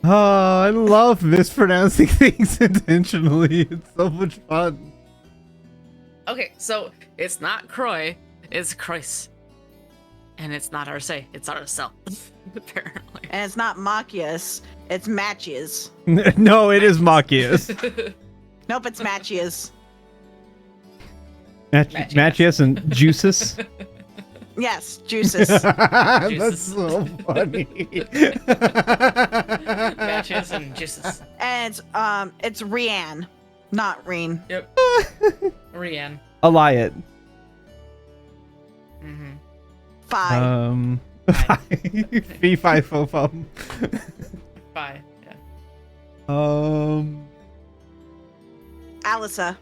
Oh, I love mispronouncing things intentionally. It's so much fun. Okay, so it's not Croy, it's Croyce. And it's not Arce, it's Arcel. Apparently. And it's not Machias, it's Matches. No, it is Machias. Nope, it's Matchias. Machias and Juices. Yes, juices. That's so funny. Matches and juices. And it's Rianne, not Reen. Yep. Rianne. Eliot. Mm-hmm. 5. Fee fi fo fum. 5. Yeah. Alyssa.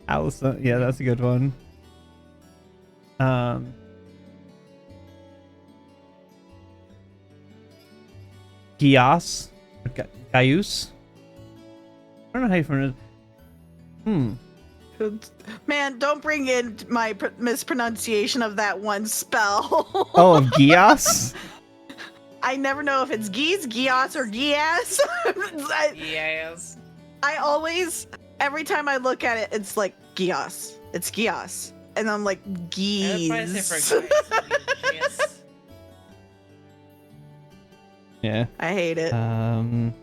Alyssa. Yeah, that's a good one. Gias? Gaius? I don't know how you pronounce it. Man, don't bring in my mispronunciation of that one spell. Oh, of Gias? I never know if it's Gias, or Gias. Yes. I always, every time I look at it, it's like Gias. It's Gias. And I'm like, I'd probably say Geese. for guys. Yes. Yeah. I hate it. And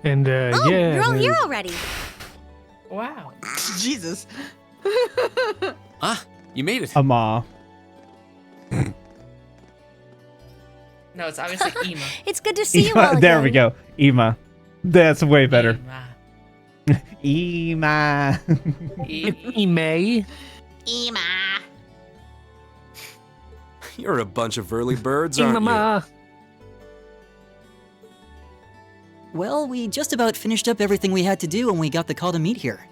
Oh, yeah. you're all here already. Wow. Jesus. Ah, you made it. Ama. No, it's obviously Ema. It's good to see you all Ema. again. There we go. Ema. That's way better. Ema. Ema. Ime. Ema. You're a bunch of early birds, aren't you? Mama. Well, we just about finished up everything we had to do when we got the call to meet here.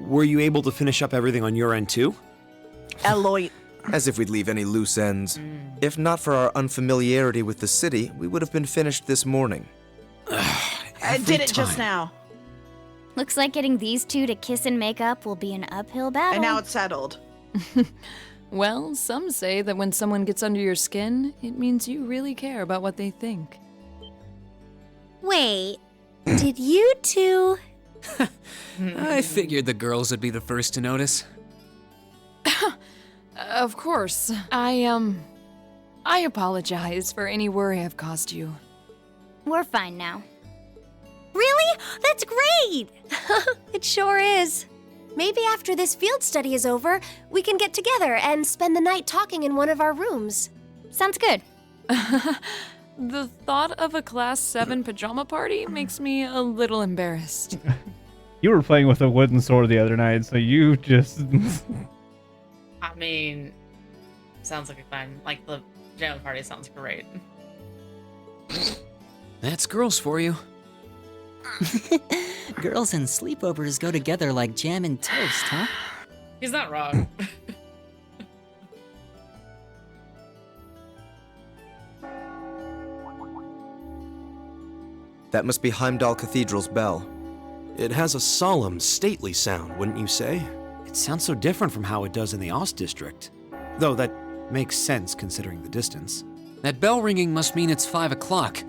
Were you able to finish up everything on your end too? Eloy. As if we'd leave any loose ends. If not for our unfamiliarity with the city, we would have been finished this morning. I did it just now. Looks like getting these two to kiss and make up will be an uphill battle. And now it's settled. Well, some say that when someone gets under your skin, it means you really care about what they think. Wait, did you two? I figured the girls would be the first to notice. Of course. I apologize for any worry I've caused you. We're fine now. Really? That's great! It sure is. Maybe after this field study is over, we can get together and spend the night talking in one of our rooms. Sounds good. The thought of a Class 7 pajama party makes me a little embarrassed. You were playing with a wooden sword the other night, so you just... I mean, sounds like a fun. Like the pajama party sounds great. That's girls for you. Girls and sleepovers go together like jam and toast, huh? He's not wrong. That must be Heimdall Cathedral's bell. It has a solemn, stately sound, wouldn't you say? It sounds so different from how it does in the Ost district. Though that makes sense considering the distance. That bell ringing must mean it's 5 o'clock,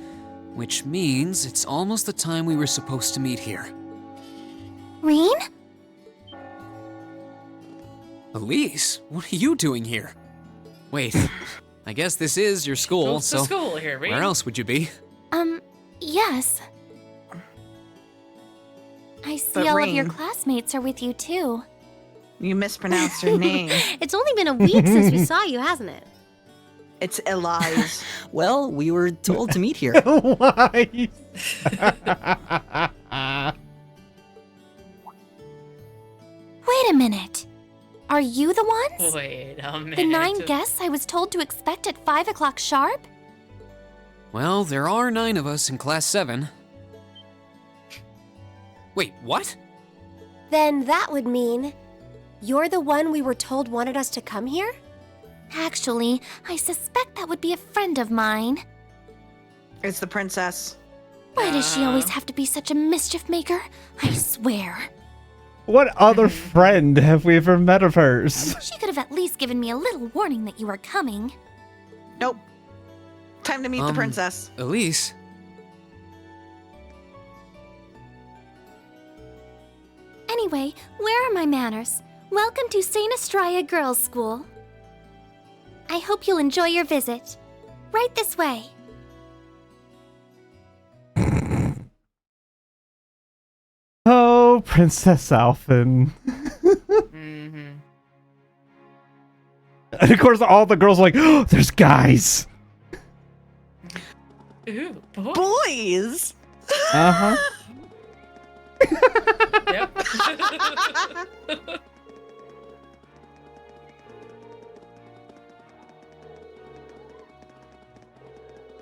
which means it's almost the time we were supposed to meet here. Reen? Elise, what are you doing here? Wait, I guess this is your school, Go to so school here, Reed. where else would you be? Yes. I see But all of your Reen. classmates are with you too. You mispronounced her name. It's only been a week since we saw you, hasn't it? It's Elise. Well, we were told to meet here. Why? Wait a minute. Are you the ones? Wait a minute. The 9 guests I was told to expect at 5 o'clock sharp? Well, there are 9 of us in Class 7. Wait, what? Then that would mean you're the one we were told wanted us to come here? Actually, I suspect that would be a friend of mine. It's the princess. Why does she always have to be such a mischief maker? I swear. What other friend have we ever met of hers? She could have at least given me a little warning that you were coming. Nope. Time to meet the princess. Elise? Anyway, where are my manners? Welcome to St. Estrella Girls' School. I hope you'll enjoy your visit. Right this way. Oh, Princess Alphen. Mm-hmm. And of course, all the girls are like, oh, there's guys. Ooh, boy. Boys. Uh-huh. Yep.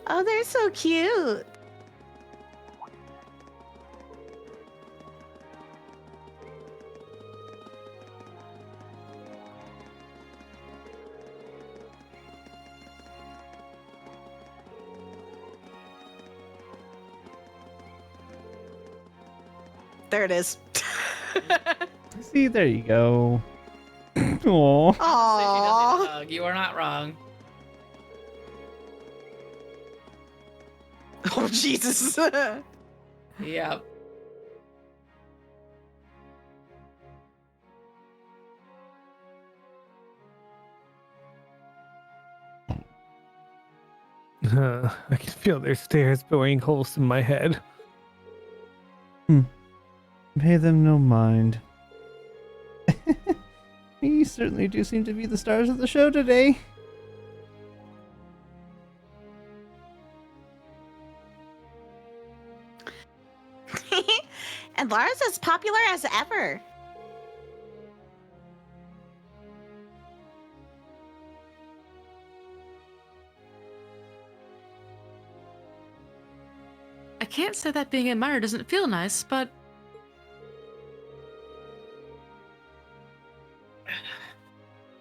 Oh, they're so cute. There it is. See, there you go. Aw. Say she doesn't Aww. hug. You are not wrong. Oh, Jesus. Yep. I can feel their stares boring holes in my head. Pay them no mind. You certainly do seem to be the stars of the show today. And Lara's as popular as ever. I can't say that being admired doesn't feel nice, but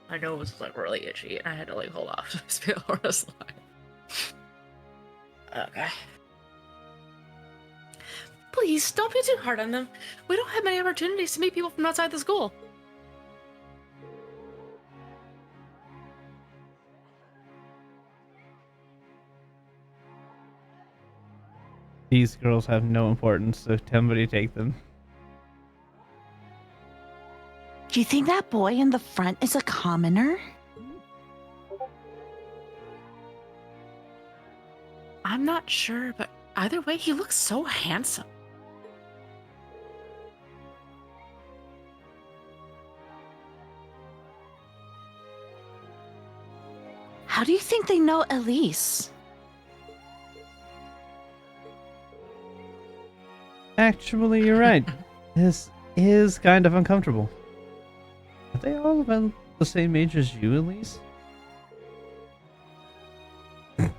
my nose was like really itchy, and I had to like hold off to spit on a slide. Okay. Please don't be too hard on them. We don't have many opportunities to meet people from outside the school. These girls have no importance, so somebody take them. Do you think that boy in the front is a commoner? I'm not sure, but either way, he looks so handsome. How do you think they know Elise? Actually, you're right. This is kind of uncomfortable. Are they all about the same age as you, Elise? I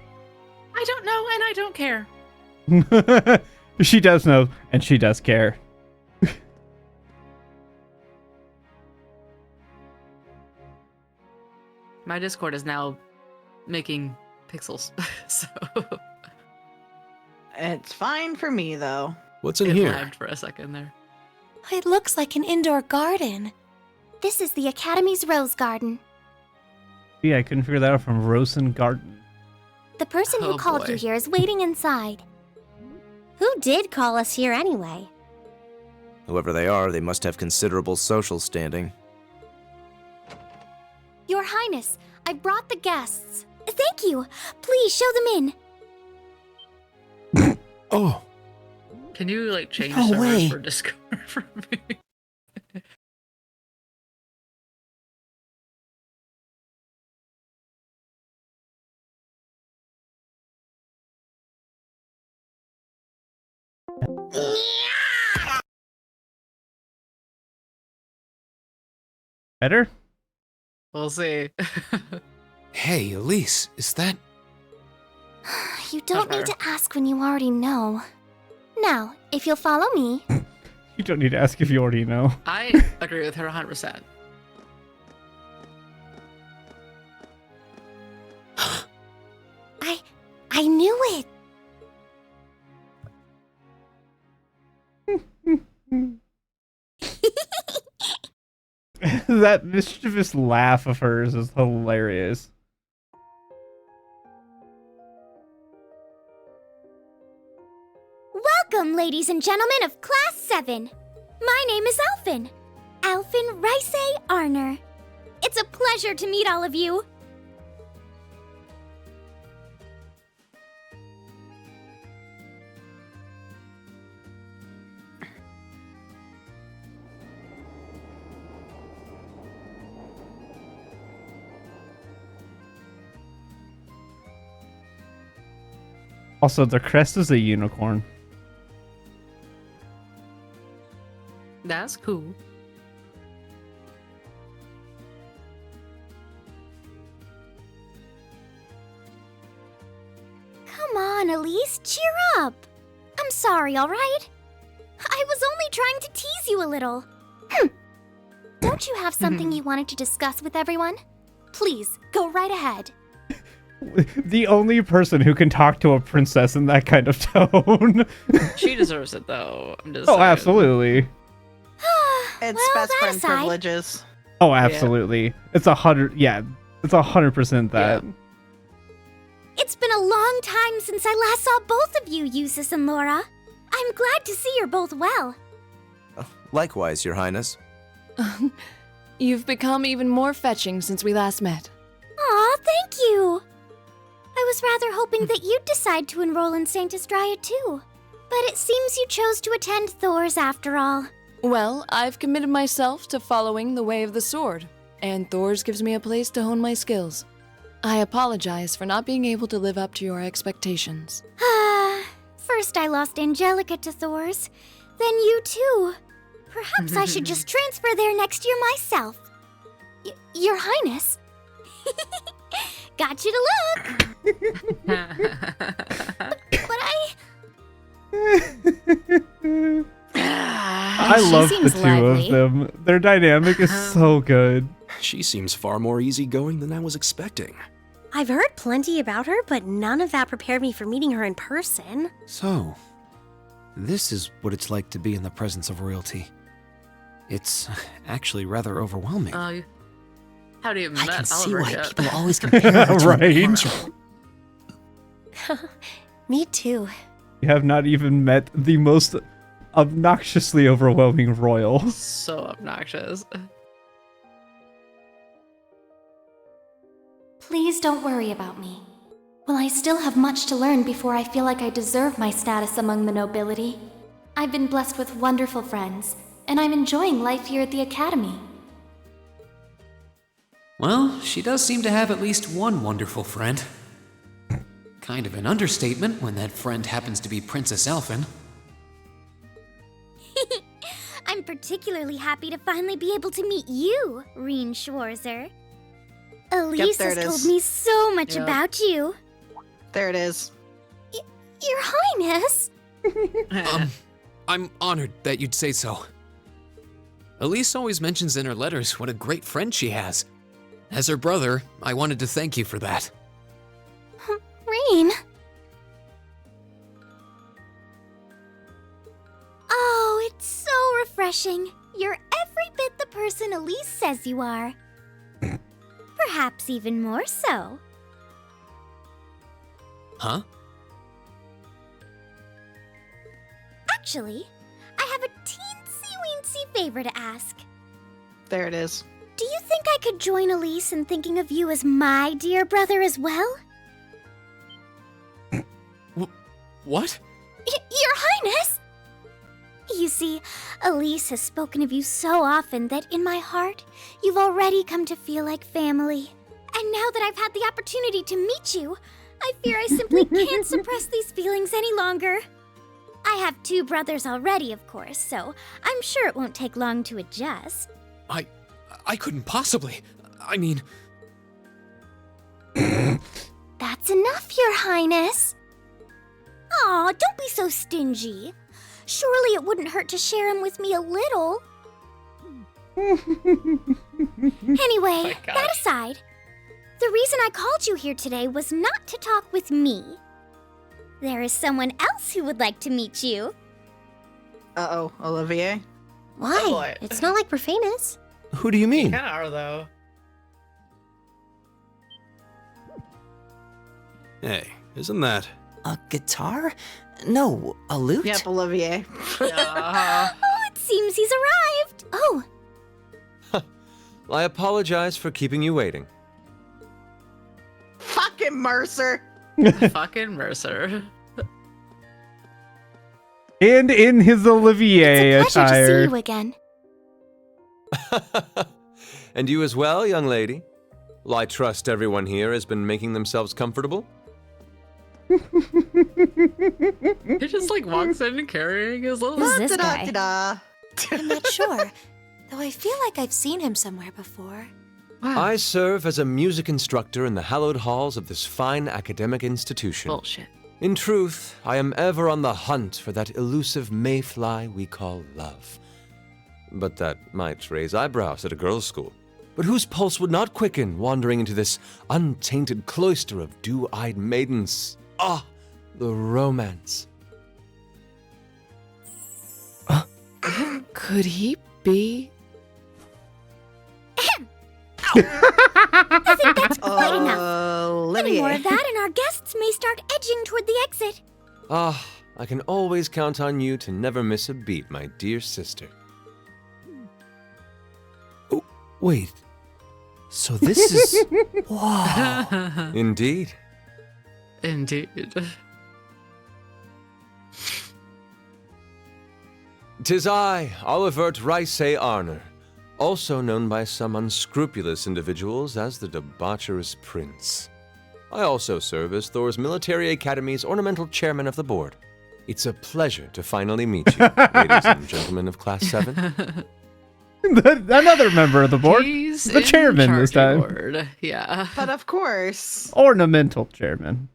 don't know, and I don't care. She does know, and she does care. My Discord is now making pixels, so It's fine for me, though. What's in it here? lagged for a second there. It looks like an indoor garden. This is the Academy's rose garden. Yeah, I couldn't figure that out from Rosen Garden. The person who Oh, called you boy. here is waiting inside. Who did call us here anyway? Whoever they are, they must have considerable social standing. Your Highness, I brought the guests. Thank you. Please show them in. Oh, Can you like change No servers way. for Discord for me? Better? We'll see. Hey, Elise, is that... You don't need to ask when you already know. Now, if you'll follow me, You don't need to ask if you already know. I agree with her 100%. I knew it. That mischievous laugh of hers is hilarious. Welcome, ladies and gentlemen of Class 7. My name is Alphen. Alphen Rice Arner. It's a pleasure to meet all of you. Also, the crest is a unicorn. That's cool. Come on, Elise, cheer up. I'm sorry, all right? I was only trying to tease you a little. Don't you have something you wanted to discuss with everyone? Please, go right ahead. The only person who can talk to a princess in that kind of tone. She deserves it, though. I'm just Oh, saying. absolutely. It's Well, best that friend aside- privileges. Oh, absolutely. It's 100. Yeah, it's 100% that. Yeah. It's been a long time since I last saw both of you, Eustace and Laura. I'm glad to see you're both well. Likewise, Your Highness. You've become even more fetching since we last met. Aw, thank you. I was rather hoping that you'd decide to enroll in Saint Estrella too. But it seems you chose to attend Thor's after all. Well, I've committed myself to following the way of the sword, and Thor's gives me a place to hone my skills. I apologize for not being able to live up to your expectations. First I lost Angelica to Thor's, then you too. Perhaps I should just transfer there next year myself. Your Highness. Got you to look. But I She love the seems two lively. of them. Their dynamic is so good. She seems far more easygoing than I was expecting. I've heard plenty about her, but none of that prepared me for meeting her in person. So, this is what it's like to be in the presence of royalty. It's actually rather overwhelming. How do you I met can see Oliver why yet? people always compare her to Right. an angel. Me too. You have not even met the most obnoxiously overwhelming royal. So obnoxious. Please don't worry about me. Well, I still have much to learn before I feel like I deserve my status among the nobility. I've been blessed with wonderful friends, and I'm enjoying life here at the Academy. Well, she does seem to have at least one wonderful friend. Kind of an understatement when that friend happens to be Princess Elfin. I'm particularly happy to finally be able to meet you, Reen Schwarzer. Elise there has it told is. me so much Yeah. about you. There it is. Your Highness! I'm honored that you'd say so. Elise always mentions in her letters what a great friend she has. As her brother, I wanted to thank you for that. Reen. Oh, it's so refreshing. You're every bit the person Elise says you are. Perhaps even more so. Huh? Actually, I have a teensy-weensy favor to ask. There it is. Do you think I could join Elise in thinking of you as my dear brother as well? What? Your Highness! You see, Elise has spoken of you so often that in my heart, you've already come to feel like family. And now that I've had the opportunity to meet you, I fear I simply can't suppress these feelings any longer. I have two brothers already, of course, so I'm sure it won't take long to adjust. I couldn't possibly. I mean, That's enough, Your Highness. Aw, don't be so stingy. Surely it wouldn't hurt to share him with me a little. Anyway, gosh. that aside, the reason I called you here today was not to talk with me. There is someone else who would like to meet you. Uh-oh, Olivier. Why? Oh, boy. It's not like we're famous. Who do you You mean? kind of are, though. Hey, isn't that... A guitar? No, a lute? Yep, Olivier. Yeah. Oh, it seems he's arrived. Oh, I apologize for keeping you waiting. Fucking Mercer. Fucking Mercer. And in his Olivier it's a pleasure to see attire. you again. And you as well, young lady? Well, I trust everyone here has been making themselves comfortable? He just like walks in carrying his little. Who's this guy? Da-da-da-da. I'm not sure, though I feel like I've seen him somewhere before. I serve as a music instructor in the hallowed halls of this fine academic institution. Bullshit. In truth, I am ever on the hunt for that elusive mayfly we call love. But that might raise eyebrows at a girls' school. But whose pulse would not quicken wandering into this untainted cloister of dew-eyed maidens? Ah, the romance. Could he be? I think that's quite enough. Any more Olivier. of that, and our guests may start edging toward the exit. Ah, I can always count on you to never miss a beat, my dear sister. Oh, wait. So this is... Wow. Indeed. Indeed. 'Tis I, Olivert Rice Arner, also known by some unscrupulous individuals as the debaucherous prince. I also serve as Thor's Military Academy's ornamental chairman of the board. It's a pleasure to finally meet you, ladies and gentlemen of Class 7. Another member of the board. He's The in chairman this charge time. board. Yeah. But of course. Ornamental chairman.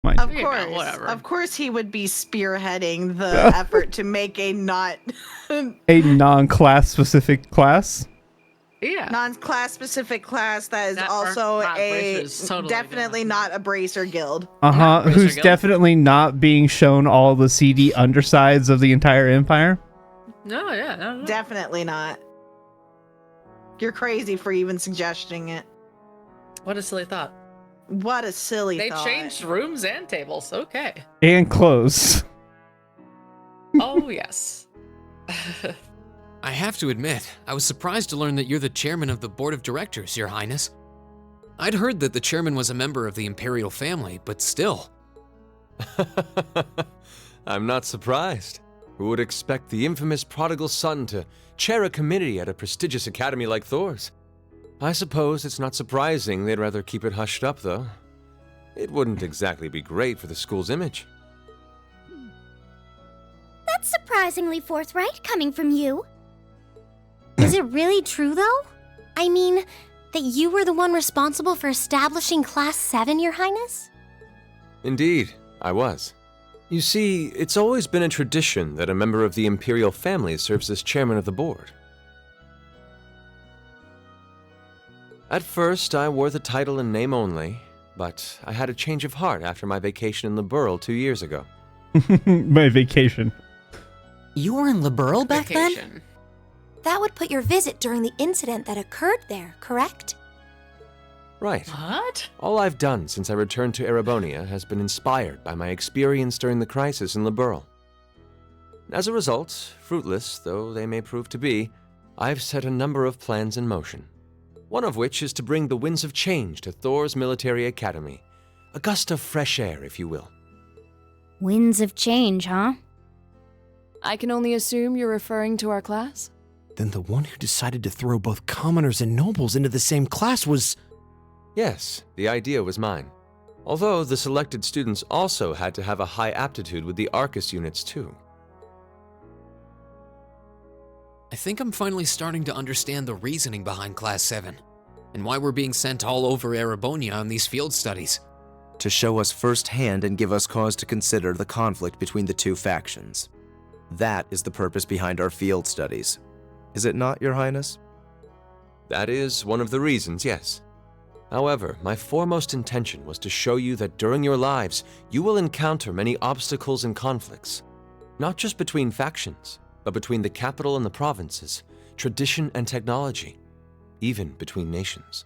Mind Of you. You know, course. whatever. Of course he would be spearheading the effort to make a not A non-class specific class. Yeah. non-class specific class that is Not- or also not a bracers, totally definitely not a bracer guild. Uh-huh. Bracer Who's Guild. definitely not being shown all the seedy undersides of the entire empire. No, yeah. No. Definitely not. You're crazy for even suggesting it. What a silly thought. What a silly They thought. changed rooms and tables. Okay. And clothes. Oh, yes. I have to admit, I was surprised to learn that you're the chairman of the board of directors, Your Highness. I'd heard that the chairman was a member of the imperial family, but still. I'm not surprised. Who would expect the infamous prodigal son to chair a committee at a prestigious academy like Thor's? I suppose it's not surprising they'd rather keep it hushed up, though. It wouldn't exactly be great for the school's image. That's surprisingly forthright coming from you. Is it really true, though? I mean, that you were the one responsible for establishing Class 7, Your Highness? Indeed, I was. You see, it's always been a tradition that a member of the imperial family serves as chairman of the board. At first, I wore the title in name only, but I had a change of heart after my vacation in Liberl 2 years ago. My vacation. You were in Liberl back then? Vacation. That would put your visit during the incident that occurred there, correct? Right. What? All I've done since I returned to Erebonia has been inspired by my experience during the crisis in Liberl. As a result, fruitless though they may prove to be, I've set a number of plans in motion. One of which is to bring the winds of change to Thor's Military Academy. A gust of fresh air, if you will. Winds of change, huh? I can only assume you're referring to our class? Then the one who decided to throw both commoners and nobles into the same class was... Yes, the idea was mine. Although the selected students also had to have a high aptitude with the Arcus units too. I think I'm finally starting to understand the reasoning behind Class 7, and why we're being sent all over Erebonia on these field studies. To show us firsthand and give us cause to consider the conflict between the two factions. That is the purpose behind our field studies. Is it not, Your Highness? That is one of the reasons, yes. However, my foremost intention was to show you that during your lives, you will encounter many obstacles and conflicts. Not just between factions, but between the capital and the provinces, tradition and technology, even between nations.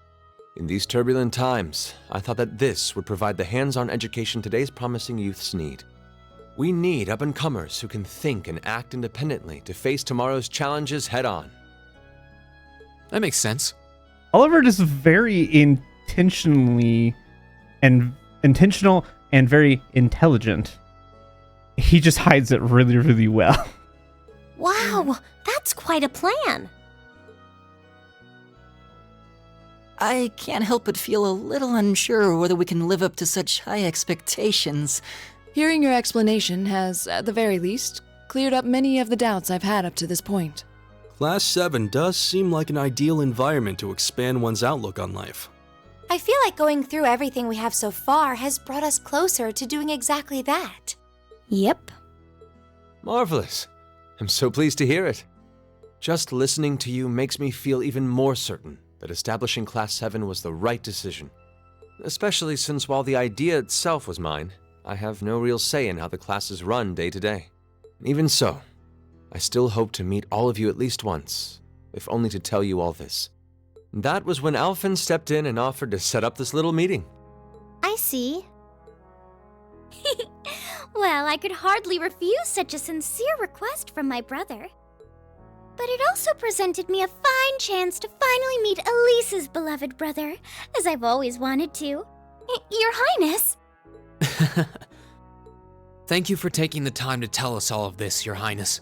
In these turbulent times, I thought that this would provide the hands-on education today's promising youths need. We need up-and-comers who can think and act independently to face tomorrow's challenges head-on. That makes sense. Oliver is very intentional and very intelligent. He just hides it really, really well. Wow, that's quite a plan. I can't help but feel a little unsure whether we can live up to such high expectations. Hearing your explanation has, at the very least, cleared up many of the doubts I've had up to this point. Class 7 does seem like an ideal environment to expand one's outlook on life. I feel like going through everything we have so far has brought us closer to doing exactly that. Yep. Marvelous. I'm so pleased to hear it. Just listening to you makes me feel even more certain that establishing Class 7 was the right decision. Especially since while the idea itself was mine, I have no real say in how the classes run day to day. Even so, I still hope to meet all of you at least once, if only to tell you all this. That was when Alphen stepped in and offered to set up this little meeting. I see. Well, I could hardly refuse such a sincere request from my brother. But it also presented me a fine chance to finally meet Elise's beloved brother, as I've always wanted to. Your Highness! Thank you for taking the time to tell us all of this, Your Highness.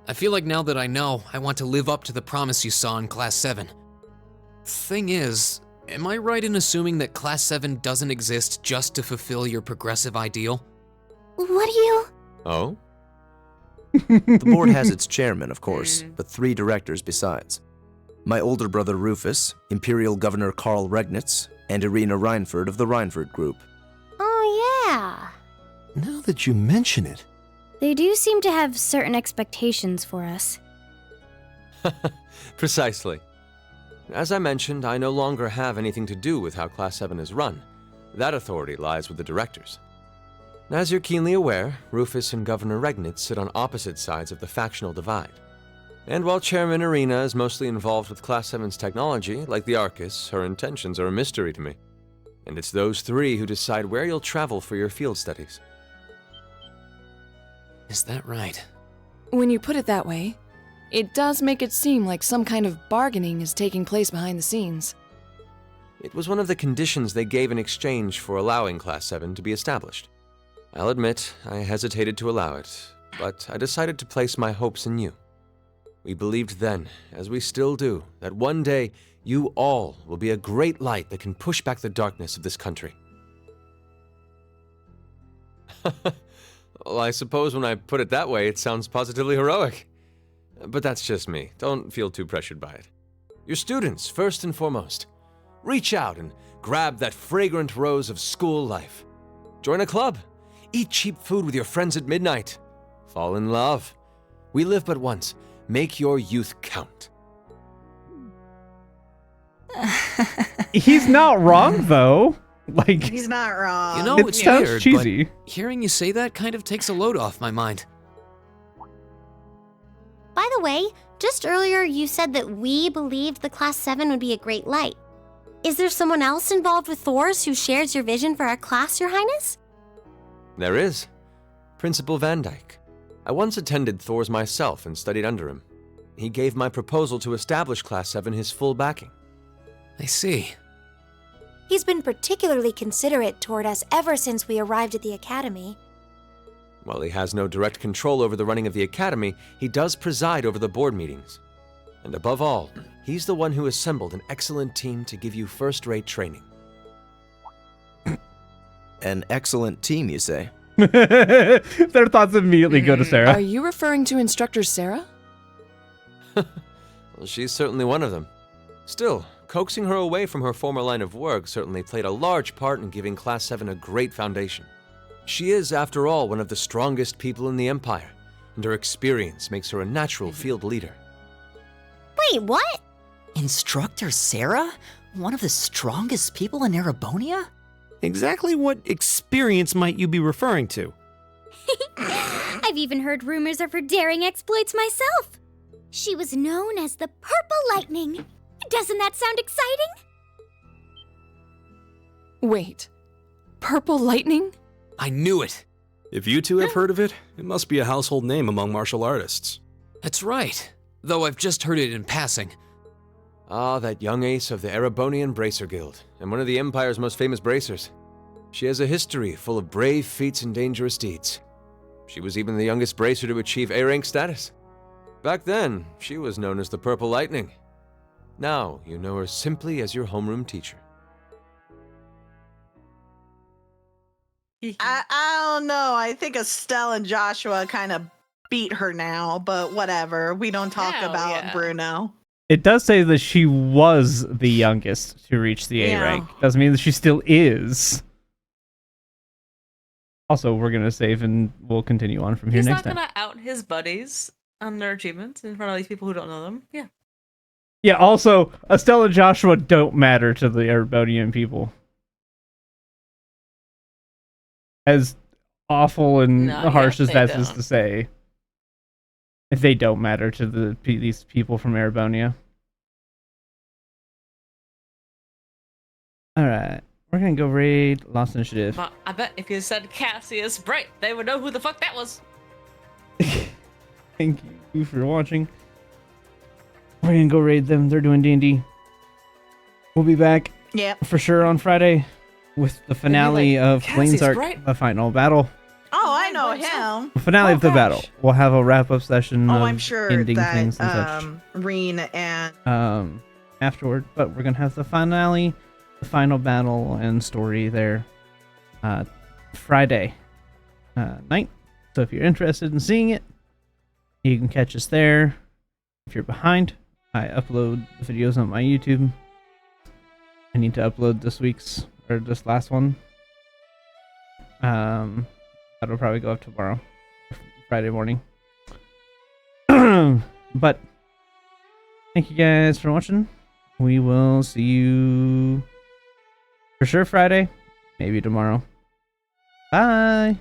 I feel like now that I know, I want to live up to the promise you saw in Class 7. Thing is, am I right in assuming that Class 7 doesn't exist just to fulfill your progressive ideal? What do you... Oh? The board has its chairman, of course, but 3 directors besides. My older brother Rufus, Imperial Governor Karl Regnitz, and Irina Reinford of the Reinford Group. Oh, yeah. Now that you mention it. They do seem to have certain expectations for us. Precisely. As I mentioned, I no longer have anything to do with how Class 7 is run. That authority lies with the directors. As you're keenly aware, Rufus and Governor Regnitz sit on opposite sides of the factional divide. And while Chairman Irina is mostly involved with Class 7's technology, like the Arcus, her intentions are a mystery to me. And it's those 3 who decide where you'll travel for your field studies. Is that right? When you put it that way, it does make it seem like some kind of bargaining is taking place behind the scenes. It was one of the conditions they gave in exchange for allowing Class 7 to be established. I'll admit, I hesitated to allow it, but I decided to place my hopes in you. We believed then, as we still do, that one day you all will be a great light that can push back the darkness of this country. Well, I suppose when I put it that way, it sounds positively heroic. But that's just me. Don't feel too pressured by it. Your students, first and foremost. Reach out and grab that fragrant rose of school life. Join a club. Eat cheap food with your friends at midnight. Fall in love. We live but once. Make your youth count. He's not wrong, though. Like, He's not wrong. You know, it it's sounds weird, cheesy. but hearing you say that kind of takes a load off my mind. By the way, just earlier you said that we believed the Class 7 would be a great light. Is there someone else involved with Thor's who shares your vision for our class, Your Highness? There is. Principal Van Dyke. I once attended Thor's myself and studied under him. He gave my proposal to establish Class 7 his full backing. I see. He's been particularly considerate toward us ever since we arrived at the Academy. While he has no direct control over the running of the Academy, he does preside over the board meetings. And above all, he's the one who assembled an excellent team to give you first-rate training. An excellent team, you say? Their thoughts immediately go to Sarah. Are you referring to Instructor Sarah? Well, she's certainly one of them. Still, coaxing her away from her former line of work certainly played a large part in giving Class 7 a great foundation. She is, after all, one of the strongest people in the Empire, and her experience makes her a natural field leader. Wait, what? Instructor Sarah? One of the strongest people in Erebonia? Exactly what experience might you be referring to? I've even heard rumors of her daring exploits myself. She was known as the Purple Lightning. Doesn't that sound exciting? Wait, Purple Lightning? I knew it. If you two have heard of it, it must be a household name among martial artists. That's right. Though I've just heard it in passing. Ah, that young ace of the Erebonian Bracer Guild, and one of the Empire's most famous bracers. She has a history full of brave feats and dangerous deeds. She was even the youngest bracer to achieve A-rank status. Back then, she was known as the Purple Lightning. Now you know her simply as your homeroom teacher. I don't know. I think Estelle and Joshua kind of beat her now, but whatever. We don't talk Hell about yeah. Bruno. It does say that she was the youngest to reach the A Yeah. rank. Doesn't mean that she still is. Also, we're gonna save and we'll continue on from here He's next not time. gonna out his buddies on their achievements in front of these people who don't know them. Yeah. Yeah, also, Estelle and Joshua don't matter to the Erebonian people. As awful and No, harsh yeah, as they that is don't. to say, if they don't matter to these people from Erebonia. Alright, we're gonna go raid Lost Initiative. But I bet if you said Cassius Bright, they would know who the fuck that was. Thank you for watching. We're gonna go raid them. They're doing D&D. We'll be back Yep. for sure on Friday with the finale of Blaine's "Cassie's Arc, right." the final battle. Oh, I know him. The finale Oh, of the battle. gosh. We'll have a wrap-up session Oh, of I'm sure ending that things and such Reen and afterward. But we're gonna have the finale, the final battle and story there Friday night. So if you're interested in seeing it, you can catch us there. If you're behind, I upload the videos on my YouTube. I need to upload this last one. That'll probably go up tomorrow, Friday morning. But thank you guys for watching. We will see you for sure Friday, maybe tomorrow. Bye.